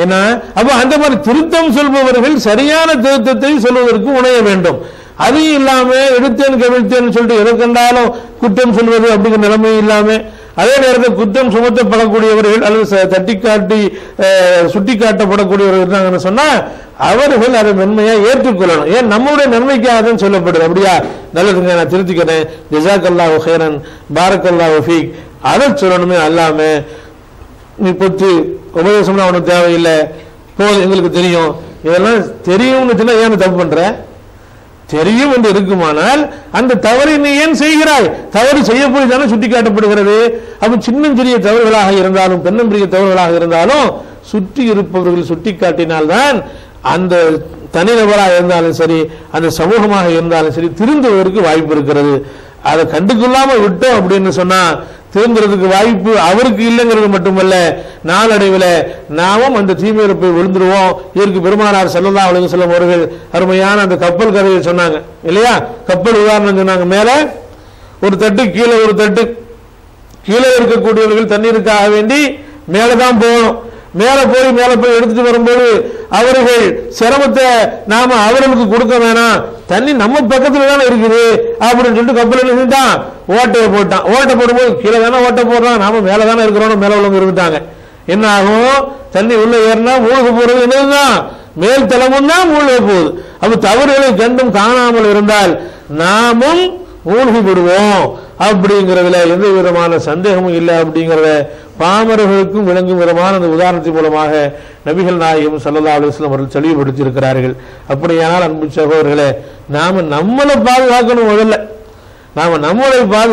S3: என்ன அப்போ அந்த மாதிரி திருத்தம் சொல்பவர்கள் சரியான திருத்தத்தை சொல்வதற்கு உணைய வேண்டும். அதையும் இல்லாம எடுத்தேன் கவிழ்த்தேன்னு சொல்லிட்டு எதை கண்டாலும் குற்றம் சொல்வது அப்படிங்கிற நிலைமை இல்லாம, அதே நேரத்தில் குற்றம் சுமத்தப்படக்கூடியவர்கள் அல்லது தட்டி காட்டி சுட்டி காட்டப்படக்கூடியவர்கள் இருந்தாங்கன்னு சொன்னா அவர்கள் அதை நன்மையா ஏற்றுக்கொள்ளணும். ஏன் நம்முடைய நன்மைக்காக சொல்லப்படுது. அப்படியா நல்லதுங்க, நான் திருத்திக்கிறேன், ஜஸாக்கல்லாஹு ஹைரன் பாரக்கல்லாஹு ஃபீக், அதை சொல்லணுமே அல்லாம நீ பொத்து உபதேசம்னா அவனுக்கு தேவையில்லை, போதும் எங்களுக்கு தெரியும், இதெல்லாம் தெரியும்னு சொன்னா ஏன் தப்பு பண்ற? தெரியும் என்று இருக்குமானால் அந்த தவறை நீ ஏன் செய்கிறாய்? தவறு செய்யப்போய் தானே சுட்டி காட்டப்படுகிறது. அப்ப சின்னஞ்சிறிய தவறுகளாக இருந்தாலும் பெண்ணம்பிரிய தவறுகளாக இருந்தாலும் சுற்றி இருப்பவர்கள் சுட்டி காட்டினால்தான் அந்த தனிநபராக இருந்தாலும் சரி, அந்த சமூகமாக இருந்தாலும் சரி திருந்துவதற்கு வாய்ப்பு இருக்கிறது. அதை கண்டுகொள்ளாம விட்டோம் அப்படின்னு சொன்னா திருந்துறதுக்கு வாய்ப்பு அவருக்கு இல்லைங்கிறது மட்டுமல்ல, நாளடைவில் நாமும் அந்த தீமையில போய் விழுந்துருவோம். இதற்கு பெருமானார் ஸல்லல்லாஹு அலைஹி வஸல்லம் அவர்கள் அருமையான அந்த கப்பல் கதையை சொன்னாங்க இல்லையா? கப்பல் உதாரணம் சொன்னாங்க. மேல ஒரு தட்டு, கீழே ஒரு தட்டு. கீழே இருக்கக்கூடியவர்கள் தண்ணீருக்காக வேண்டி மேலதான் போகணும். மேல போய் எடுத்துட்டு வரும்போது அவர்கள் சிரமத்தை நாம அவர்களுக்கு கொடுக்க வேணாம், தண்ணி நம்ம பக்கத்துல தானே இருக்குது அப்படின்னு சொல்லிட்டு கப்பல் என்ன செஞ்சான், ஓட்டையை போட்டான். ஓட்டை போடும்போது கீழே தானே ஓட்டை போடுறான், நாம மேல தானே இருக்கிறோம், மேல உள்ளவங்க இருந்துட்டாங்க. என்ன ஆகும்? தண்ணி உள்ள ஏறினா மூழ்க போறது என்னதுதான், மேல் தளமும் தான் மூழ்க போகுது. அப்ப தவறுகளை கண்டும் காணாமல் இருந்தால் நாமும் மூழ்கி விடுவோம் அப்படிங்கிறதுல எந்த விதமான சந்தேகமும் இல்லை. அப்படிங்கிறத பாமரர்களுக்கும் விளங்கும் விதமான அந்த உதாரணத்தின் மூலமாக நபிகள் நாயகம் ஸல்லல்லாஹு அலைஹி வஸல்லம் அவர்கள் தெளிவுபடுத்தி இருக்கிறார்கள். அப்படியானால் அன்பு சகோதரர்களே, நாம நம்மளை பாதுகாக்கணும். முதல்ல நாம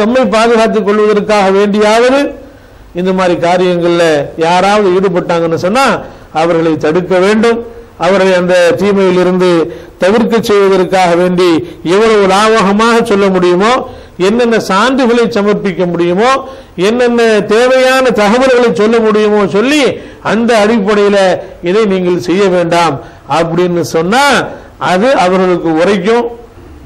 S3: நம்மை பாதுகாத்துக் கொள்வதற்காக வேண்டியாவது இந்த மாதிரி காரியங்கள்ல யாராவது ஈடுபட்டாங்கன்னு சொன்னா அவர்களை தடுக்க வேண்டும். அவர்களை அந்த தீமையில் இருந்து தவிர்க்க செய்வதற்காக வேண்டி எவ்வளவு லாபகமாக சொல்ல முடியுமோ, என்னென்ன சான்றுகளை சமர்ப்பிக்க முடியுமோ, என்னென்ன தேவையான தகவல்களை சொல்ல முடியுமோ சொல்லி அந்த அடிப்படையில் இதை நீங்கள் செய்ய வேண்டாம் அப்படின்னு சொன்னா அது அவர்களுக்கு உரைக்கும்.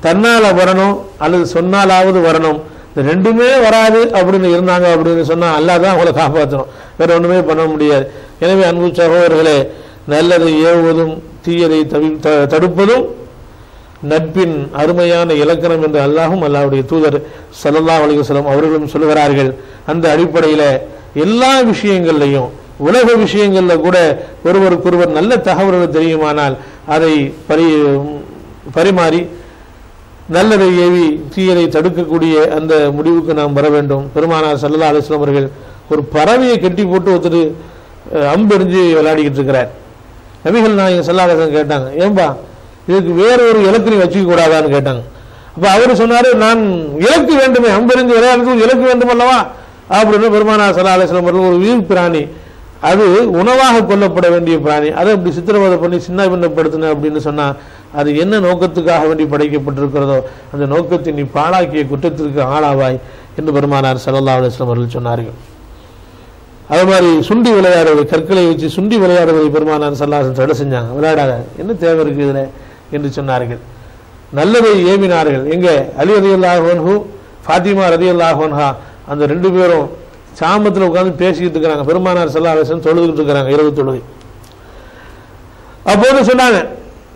S3: தன்னால வரணும் அல்லது சொன்னாலாவது வரணும். இந்த ரெண்டுமே வராது அப்படின்னு இருந்தாங்க அப்படின்னு சொன்னா அல்லாஹ் தான் அவங்களை காப்பாற்றணும், வேற ஒண்ணுமே பண்ண முடியாது. எனவே அன்பு சகோதரர்களே, நல்லதை ஏவுவதும் தீயதை தடுப்பதும் நட்பின் அருமையான இலக்கணம் என்று அல்லாஹும் அல்லாஹ்வுடைய தூதர் ஸல்லல்லாஹு அலைஹி வஸல்லம் அவர்களும் சொல்கிறார்கள். அந்த அடிப்படையில் எல்லா விஷயங்கள்லையும் உலக விஷயங்கள்ல கூட ஒருவருக்கொருவர் நல்ல தகவல்கள் தெரியுமானால் அதை பரிமாறி நல்லதை ஏவி தீயதை தடுக்கக்கூடிய அந்த முடிவுக்கு நாம் வர வேண்டும். பெருமானார் ஸல்லல்லாஹு அலைஹி வஸல்லம் அவர்கள் ஒரு பறவையை கட்டி போட்டு ஒருத்தர் அம்பெறிஞ்சு விளையாடிக்கிட்டு இருக்கிறார். நபிகள் நாயகம் ஸல்லல்லாஹு அலைஹி வஸல்லம் கேட்டாங்க, ஏன்பா இதுக்கு வேற ஒரு இலக்கு நீ வச்சுக்க கூடாதான்னு கேட்டாங்க. அப்ப அவர் சொன்னாரு, நான் இலக்கு வேண்டுமே, அம்பெறிஞ்சு விளையாடுறதுக்கு இலக்கு வேண்டும் அல்லவா அப்படின்னு. பெருமானார் ஸல்லல்லாஹு அலைஹி வஸல்லம் அவர்கள் ஒரு உயிர் பிராணி, அது உணவாக கொல்லப்பட வேண்டிய பிராணி, அதை இப்படி சித்திரவதை பண்ணி சின்ன பின்னப்படுத்தின அப்படின்னு சொன்னா அது என்ன நோக்கத்துக்காக வேண்டி படைக்கப்பட்டிருக்கிறதோ அந்த நோக்கத்தை நீ பாழாக்கிய குற்றத்திற்கு ஆளாவாய் என்று பெருமானார் ஸல்லல்லாஹு அலைஹி வஸல்லம் அவர்கள் சொன்னார்கள். அது மாதிரி சுண்டி விளையாடுவது, கற்களை வச்சு சுண்டி விளையாடுவதை பெருமானார் ஸல்லல்லாஹு அலைஹி வஸல்லம் தடை செஞ்சாங்க. விளையாடாத, என்ன தேவை இருக்கு இதுல என்று சொன்னார்கள். நல்லதை ஏவினார்கள். எங்க அலி ரலியல்லாஹு அன்ஹு, ஃபாத்திமா ரலியல்லாஹு அன்ஹா, அந்த ரெண்டு பேரும் சாமத்தில் உட்கார்ந்து பேசிக்கிட்டு இருக்கிறாங்க. பெருமானார் ஸல்லல்லாஹு அலைஹி வஸல்லம் தொழுதுகிட்டு இருக்கிறாங்க, இரவு தொழுகை. அப்போது சொன்னாங்க,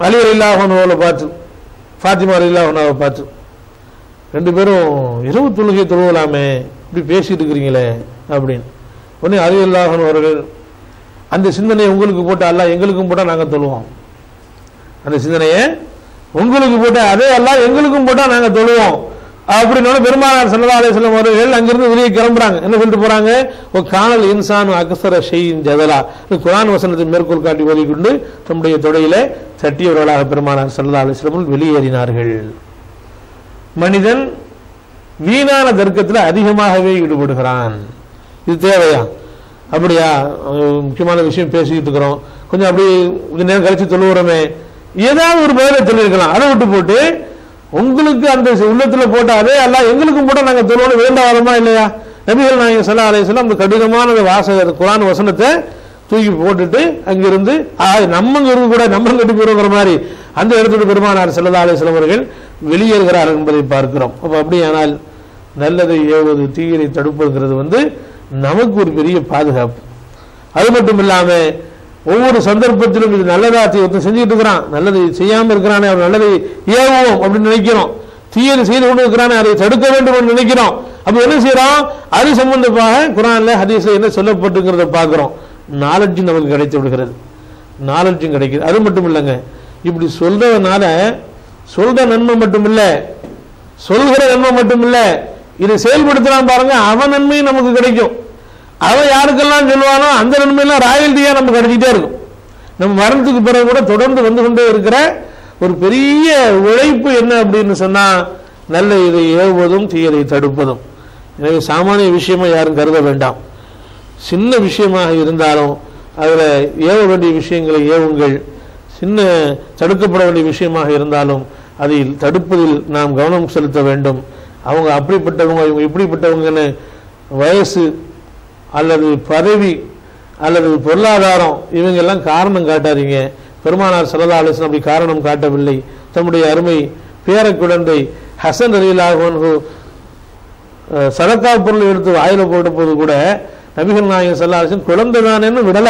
S3: அலி ரலியல்லாஹு அன்ஹுவை பார்த்து, ஃபாத்திமா ரலியல்லாஹு அன்ஹாவை பார்த்து, ரெண்டு பேரும் இரவு தொழுகை தொழுவலாமே, இப்படி பேசிட்டு இருக்கிறீங்களே அப்படின்னு. உடனே அலி ரலியல்லாஹு அன்ஹு அவர்கள், அந்த சிந்தனையை உங்களுக்கு போட்டா அல்லாஹ் எங்களுக்கும் போட்டா நாங்க தொழுவோம், அந்த சிந்தனையை உங்களுக்கு போட்டா அதே அல்லாஹ் எங்களுக்கும் போட்டா நாங்க தொழுவோம் அப்படின்னு. பெருமானார் ஸல்லல்லாஹு அலைஹி வஸல்லம் அவர்கள் அங்கிருந்து வெளியே கிளம்புறாங்க. என்ன சொல்லிட்டு போறாங்க, ஓ கானல் இன்சானு அக்ஸர ஷைஇன் ஜதலா, குர்ஆன் வசனத்தை மேற்கோள் காட்டி ஓதிக்கொண்டு தம்முடைய தொடையிலே தட்டியவர்களாக பெருமானார் ஸல்லல்லாஹு அலைஹி வஸல்லம் வெளியேறினார்கள். மனிதன் வீணான தர்க்கத்தில் அதிகமாகவே ஈடுபடுகிறான். இது தேவையா? அப்படியா, முக்கியமான விஷயம் பேசிக்கிட்டு இருக்கிறோம், கொஞ்சம் அப்படி கொஞ்ச நேரம் கழிச்சு தொழுவுறோமே, ஏதாவது ஒரு பதிலை சொல்லியிருக்கலாம். அதை விட்டு போட்டு உங்களுக்கு அந்த உள்ளத்துல போட்ட அதே அல்லாஹ் எங்களுக்கும் போட்டா நாங்க தொழுவோம் வேண்டாமா இல்லையா? நபிகள் நாயகம் ஸல்லல்லாஹு அலைஹி வஸல்லம் அந்த கடினமான வாசகர் குர்ஆன் வசனத்தை தூக்கி போட்டுட்டு அங்கிருந்து நம்ம இருந்து கூட நம்ம கட்டி போயிருக்கிற மாதிரி அந்த இடத்துல பெருமானார் ஸல்லல்லாஹு அலைஹி வஸல்லம் அவர்கள் வெளியேறுகிறார்கள் என்பதை பார்க்கிறோம். அப்ப அப்படியானால் நல்லதை ஏவுவது தீயதை தடுப்புங்கிறது நமக்கு ஒரு பெரிய பாதுகாப்பு. அது மட்டும் இல்லாம ஒவ்வொரு சந்தர்ப்பத்திலும் இது நல்லதா செஞ்சுட்டு இருக்கிறான், நல்லதை செய்யாம இருக்கிறானே அவர் நல்லதை ஏவுவோம் அப்படின்னு நினைக்கிறோம், தீயதை செய்து கொண்டு இருக்கிறானே அதை தடுக்க வேண்டும் என்று நினைக்கிறோம். அப்ப என்ன செய்யறோம், அது சம்பந்தமாக குர்ஆன்ல ஹதீஸ்ல என்ன சொல்லப்பட்டுங்கிறத பார்க்கிறோம். நாலெட்ஜும் நமக்கு கிடைத்து விடுகிறது, நாலெட்ஜும் கிடைக்குது. அது மட்டும் இல்லைங்க, இப்படி சொல்றதுனால சொல்ற நன்மை மட்டும் இல்ல, சொல்கிற நன்மை மட்டும் இல்ல, இதை செயல்படுத்தலாம் பாருங்க, அவன் நன்மையும் நமக்கு கிடைக்கும். அவன் யாருக்கெல்லாம் சொல்லுவானோ அந்த நன்மையெல்லாம் ராயல்டியா நமக்கு கிடைச்சிட்டே இருக்கும். நம்ம மரணத்துக்கு பிறகு கூட தொடர்ந்து வந்து கொண்டே இருக்கிற ஒரு பெரிய உழைப்பு என்ன அப்படின்னு சொன்னா நல்ல இதை ஏவுவதும் தீயதை தடுப்பதும். எனவே சாமானிய விஷயமா யாரும் கருத வேண்டாம். சின்ன விஷயமாக இருந்தாலும் அதுல ஏவ வேண்டிய விஷயங்களை ஏவுங்கள். சின்ன தடுக்கப்பட வேண்டிய விஷயமாக இருந்தாலும் அதில் தடுப்பதில் நாம் கவனம் செலுத்த வேண்டும். அவங்க அப்படிப்பட்டவங்க இவங்க இப்படிப்பட்டவங்கன்னு வயசு அல்லது பதவி அல்லது பொருளாதாரம் இவங்கெல்லாம் காரணம் காட்டாதீங்க. பெருமானார் ஸல்லல்லாஹு அலைஹி வஸல்லம் அப்படி காரணம் காட்டவில்லை. தம்முடைய அருமை பேர குழந்தை ஹசன் ரலியல்லாஹு அன்ஹு சதக்கா பொருள் எடுத்து வாயில போட்ட போது கூட நபிகள் நாயகம் ஸல்லல்லாஹு அலைஹி வஸல்லம் குழந்தை தானேன்னு விடல,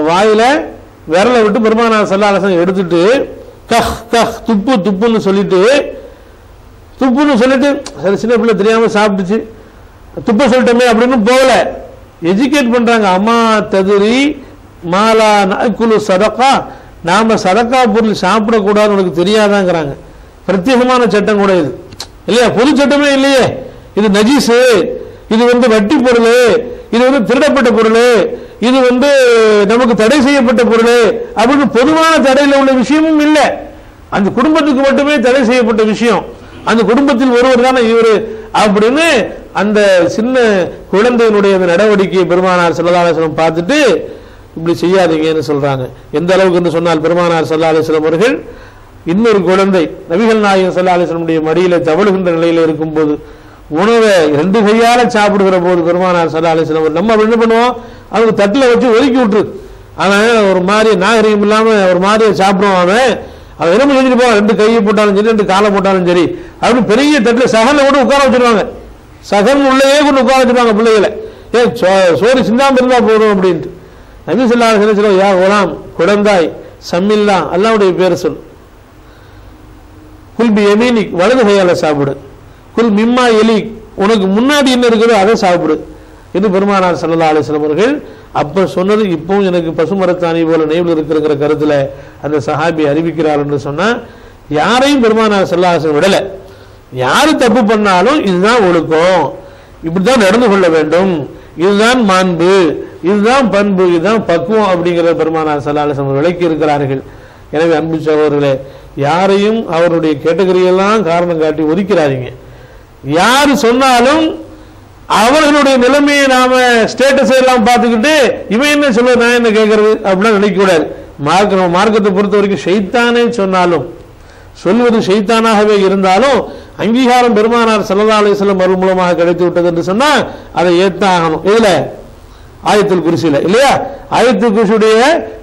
S3: வாயில விரலை விட்டு பெருமானார் ஸல்லல்லாஹு அலைஹி வஸல்லம் எடுத்துட்டு கஹ் கஹ் துப்பு துப்புன்னு சொல்லிட்டு சரி சின்ன பிள்ளை தெரியாம சாப்பிட்டுச்சு துப்ப சொல்லிட்டோமே அப்படின்னு போகல, எஜுகேட் பண்றாங்க. அம்மா ததுரி மாலா நஅக்குலு சதகா, நாம சதக்கா பொருள் சாப்பிடக்கூடாதுன்னு உனக்கு தெரியாதாங்கிறாங்க. பிரத்யேகமான சட்டம் கூட இது இல்லையா, பொது சட்டமே இல்லையே. இது நஜீஸு, இது வட்டி பொருள், இது திருடப்பட்ட பொருள், இது நமக்கு தடை செய்யப்பட்ட பொருள் அப்படின்னு பொதுவான தடையில உள்ள விஷயமும் இல்லை. அந்த குடும்பத்துக்கு மட்டுமே தடை செய்யப்பட்ட விஷயம், அந்த குடும்பத்தில் ஒருவர் தானே இவரு அப்படின்னு அந்த சின்ன குழந்தையினுடைய அந்த நடவடிக்கையை பெருமானார் ஸல்லல்லாஹு அலைஹி வஸல்லம் பார்த்துட்டு இப்படி செய்யாதீங்கன்னு சொல்றாங்க. எந்த அளவுக்கு என்று சொன்னால் பெருமானார் ஸல்லல்லாஹு அலைஹி வஸல்லம் அவர்கள் இன்னொரு குழந்தை நபிகள் நாயகம் ஸல்லல்லாஹு அலைஹி வஸல்லம் மடியில தவழுகின்ற நிலையில இருக்கும் போது உணவை 2 கையால சாப்பிடுகிற போது பெருமானார் ஸல்லல்லாஹு அலைஹி வஸல்லம் நம்ம என்ன பண்ணுவோம், அவங்க தட்டில் வச்சு ஒதுக்கி விட்டுரு, அவன் ஒரு மாதிரி நாகரிகம் இல்லாம ஒரு மாதிரியை சாப்பிடுவான், அவன் என்ன செஞ்சுட்டு போவான், 2 கையை போட்டாலும் சரி 2 காலை போட்டாலும் சரி அப்படின்னு பெரிய தட்டில் சகல கூட உட்கார வச்சிருவாங்க. சகன் உள்ளேயே கொண்டு உட்கார வச்சிருவாங்க பிள்ளைகளை, சோறு சிந்தாம இருந்தா போதும் அப்படின்ட்டு. நபி ஸல்லல்லாஹு அலைஹி வஸல்லம் யா குலாம், குழந்தாய், சம்மில்லா அல்லாஹ்வுடைய பேரை சொல், குல் பி யமீனிக் வலது கையால சாப்பிடு, குல் மிம்மா எலிக் உனக்கு முன்னாடி என்ன இருக்குதோ அதை சாப்பிடு என்று பெருமானார் ஸல்லல்லாஹு அலைஹி வஸல்லம் அவர்கள் அப்ப சொன்னது இப்பவும் எனக்கு பசுமரத்தாணி போல நினைவில் இருக்கிற கருத்துல அந்த சஹாபி அறிவிக்கிறார் என்று சொன்னா, யாரையும் பெருமானார் ஸல்லல்லாஹு அலைஹி வஸல்லம் விடல. யாரு தப்பு பண்ணாலும் இதுதான் ஒழுக்கம், இப்படிதான் நடந்து கொள்ள வேண்டும், இதுதான் மாண்பு, இதுதான் பண்பு, இதுதான் பக்குவம் அப்படிங்கிற பெருமானார் ஸல்லல்லாஹு அலைஹி வஸல்லம் விளக்கி இருக்கிறார்கள். எனவே அன்பு சகோதரர்களே, யாரையும் அவருடைய கேட்டகரியெல்லாம் காரணம் காட்டி ஒதுக்கிறாதீங்க. யாரு சொன்னாலும் அவர்களுடைய நிலைமையை நாம ஸ்டேட்டஸ் எல்லாம் பார்த்துக்கிட்டு இவன் என்ன சொல்ல நான் என்ன கேட்கறது அப்படிலாம் நினைக்க கூடாது. மார்க்கத்தை பொறுத்த வரைக்கும் ஷைத்தானே சொன்னாலும், சொல்வது ஷைத்தானாகவே இருந்தாலும் அங்கீகாரம் பெருமானார் ஸல்லல்லாஹு அலைஹி வஸல்லம் அவர்கள் மூலமாக கிடைத்து விட்டது என்று சொன்னா அதை ஏத்தாகணும். இதுல ஆயத்துல் குர்சியில இல்லையா, ஆயத்துல் குர்சியுடைய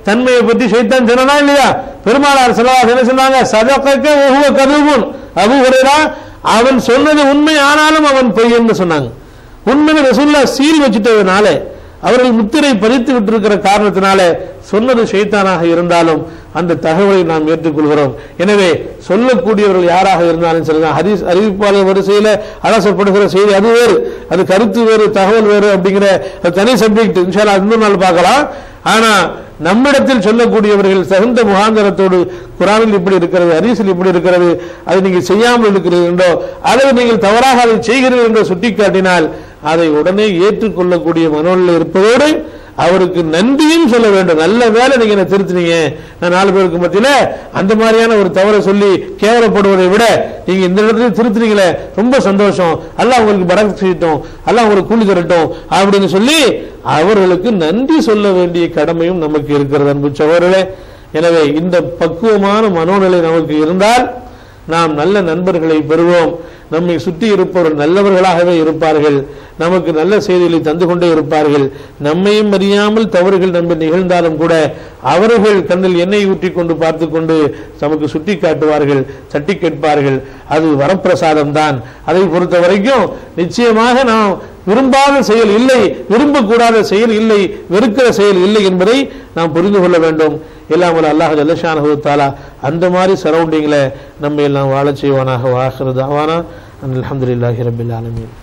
S3: தன்மையை பற்றி ஷைத்தான் சொன்னா இல்லையா, பெருமானார் ஸல்லல்லாஹு அலைஹி வஸல்லம் என்ன சொன்னாங்க, சதகக வஹுவ கதுபுன், அபூ ஹுரைரா அவன் சொன்னது உண்மை ஆனாலும் அவன் பொய் என்று சொன்னாங்க. உண்மையை ரசூலுல்லாஹ் சீல் வச்சிட்டதுனால, அவர்கள் முத்திரை பதித்து விட்டிருக்கிற காரணத்தினால சொன்னது ஷைத்தானாக இருந்தாலும் அந்த தகவலை நாம் ஏற்றுக்கொள்கிறோம். எனவே சொல்லக்கூடியவர்கள் யாராக இருந்தாலும் சரிதான், ஹதீஸ் அறிவிப்பாளர் வரிசையில அலசப்படுகிற செய்தி அது வேறு, அது கருத்து வேறு, தகவல் வேறு அப்படிங்கிற தனி சப்ஜெக்ட் இன்ஷா அல்லாஹ் இன்னொரு நாள் பார்க்கலாம். ஆனா நம்மிடத்தில் சொல்லக்கூடியவர்கள் தகுந்த முகாந்தரத்தோடு குர்ஆனில் இப்படி இருக்கிறது, ஹதீஸில் இப்படி இருக்கிறது, அதை நீங்கள் செய்யாமல் இருக்கிறீர்கள் என்றோ அல்லது நீங்கள் தவறாக அதை செய்கிறீர்கள் என்றோ சுட்டிக்காட்டினால் அதை உடனே ஏற்றுக்கொள்ளக்கூடிய மனோநிலை இருப்பதோடு அவருக்கு நன்றியும் சொல்ல வேண்டும். நல்ல வேலை நீங்க என்ன திருத்தினீங்க, நான் 4 பேருக்கு மத்தியில அந்த மாதிரியான ஒரு தவறை சொல்லி கேவலப்படுவதை விட நீங்க இந்த இடத்துல திருத்தினீங்களே ரொம்ப சந்தோஷம், அல்லாஹ் உங்களுக்கு பரக்கத் செய்யட்டும், அல்லாஹ் உங்களுக்கு கூலி தரட்டும் அப்படின்னு சொல்லி அவர்களுக்கு நன்றி சொல்ல வேண்டிய கடமையும் நமக்கு இருக்கிறது அன்பு சகோதரர்களே. எனவே இந்த பக்குவமான மனோநிலை நமக்கு இருந்தால் நாம் நல்ல நண்பர்களை பெறுவோம். நம்மை சுற்றி இருப்பவர்கள் நல்லவர்களாகவே இருப்பார்கள், நமக்கு நல்ல செய்திகளை தந்து கொண்டே இருப்பார்கள். நம்மையும் அறியாமல் தவறுகள் நம்ம நிகழ்ந்தாலும் கூட அவர்கள் கண்ணில் எண்ணெய் ஊற்றி கொண்டு பார்த்து கொண்டு நமக்கு சுட்டி காட்டுவார்கள், தட்டி கேட்பார்கள். அது வரப்பிரசாதம் தான். அதை பொறுத்த வரைக்கும் நிச்சயமாக நாம் விரும்பாத செயல் இல்லை, விரும்பக்கூடாத செயல் இல்லை, வெறுக்கிற செயல் இல்லை என்பதை நாம் புரிந்து கொள்ள வேண்டும். எல்லாம் அல்லாஹ் ஜல்லஷானஹு தஆலா அந்த மாதிரி சரௌண்டிங்ல நம்ம எல்லாம் வாழச் செய்வானாக. வாஹிரு தஅவானா அல்ஹம்துலில்லாஹி ரப்பில் ஆலமீன்.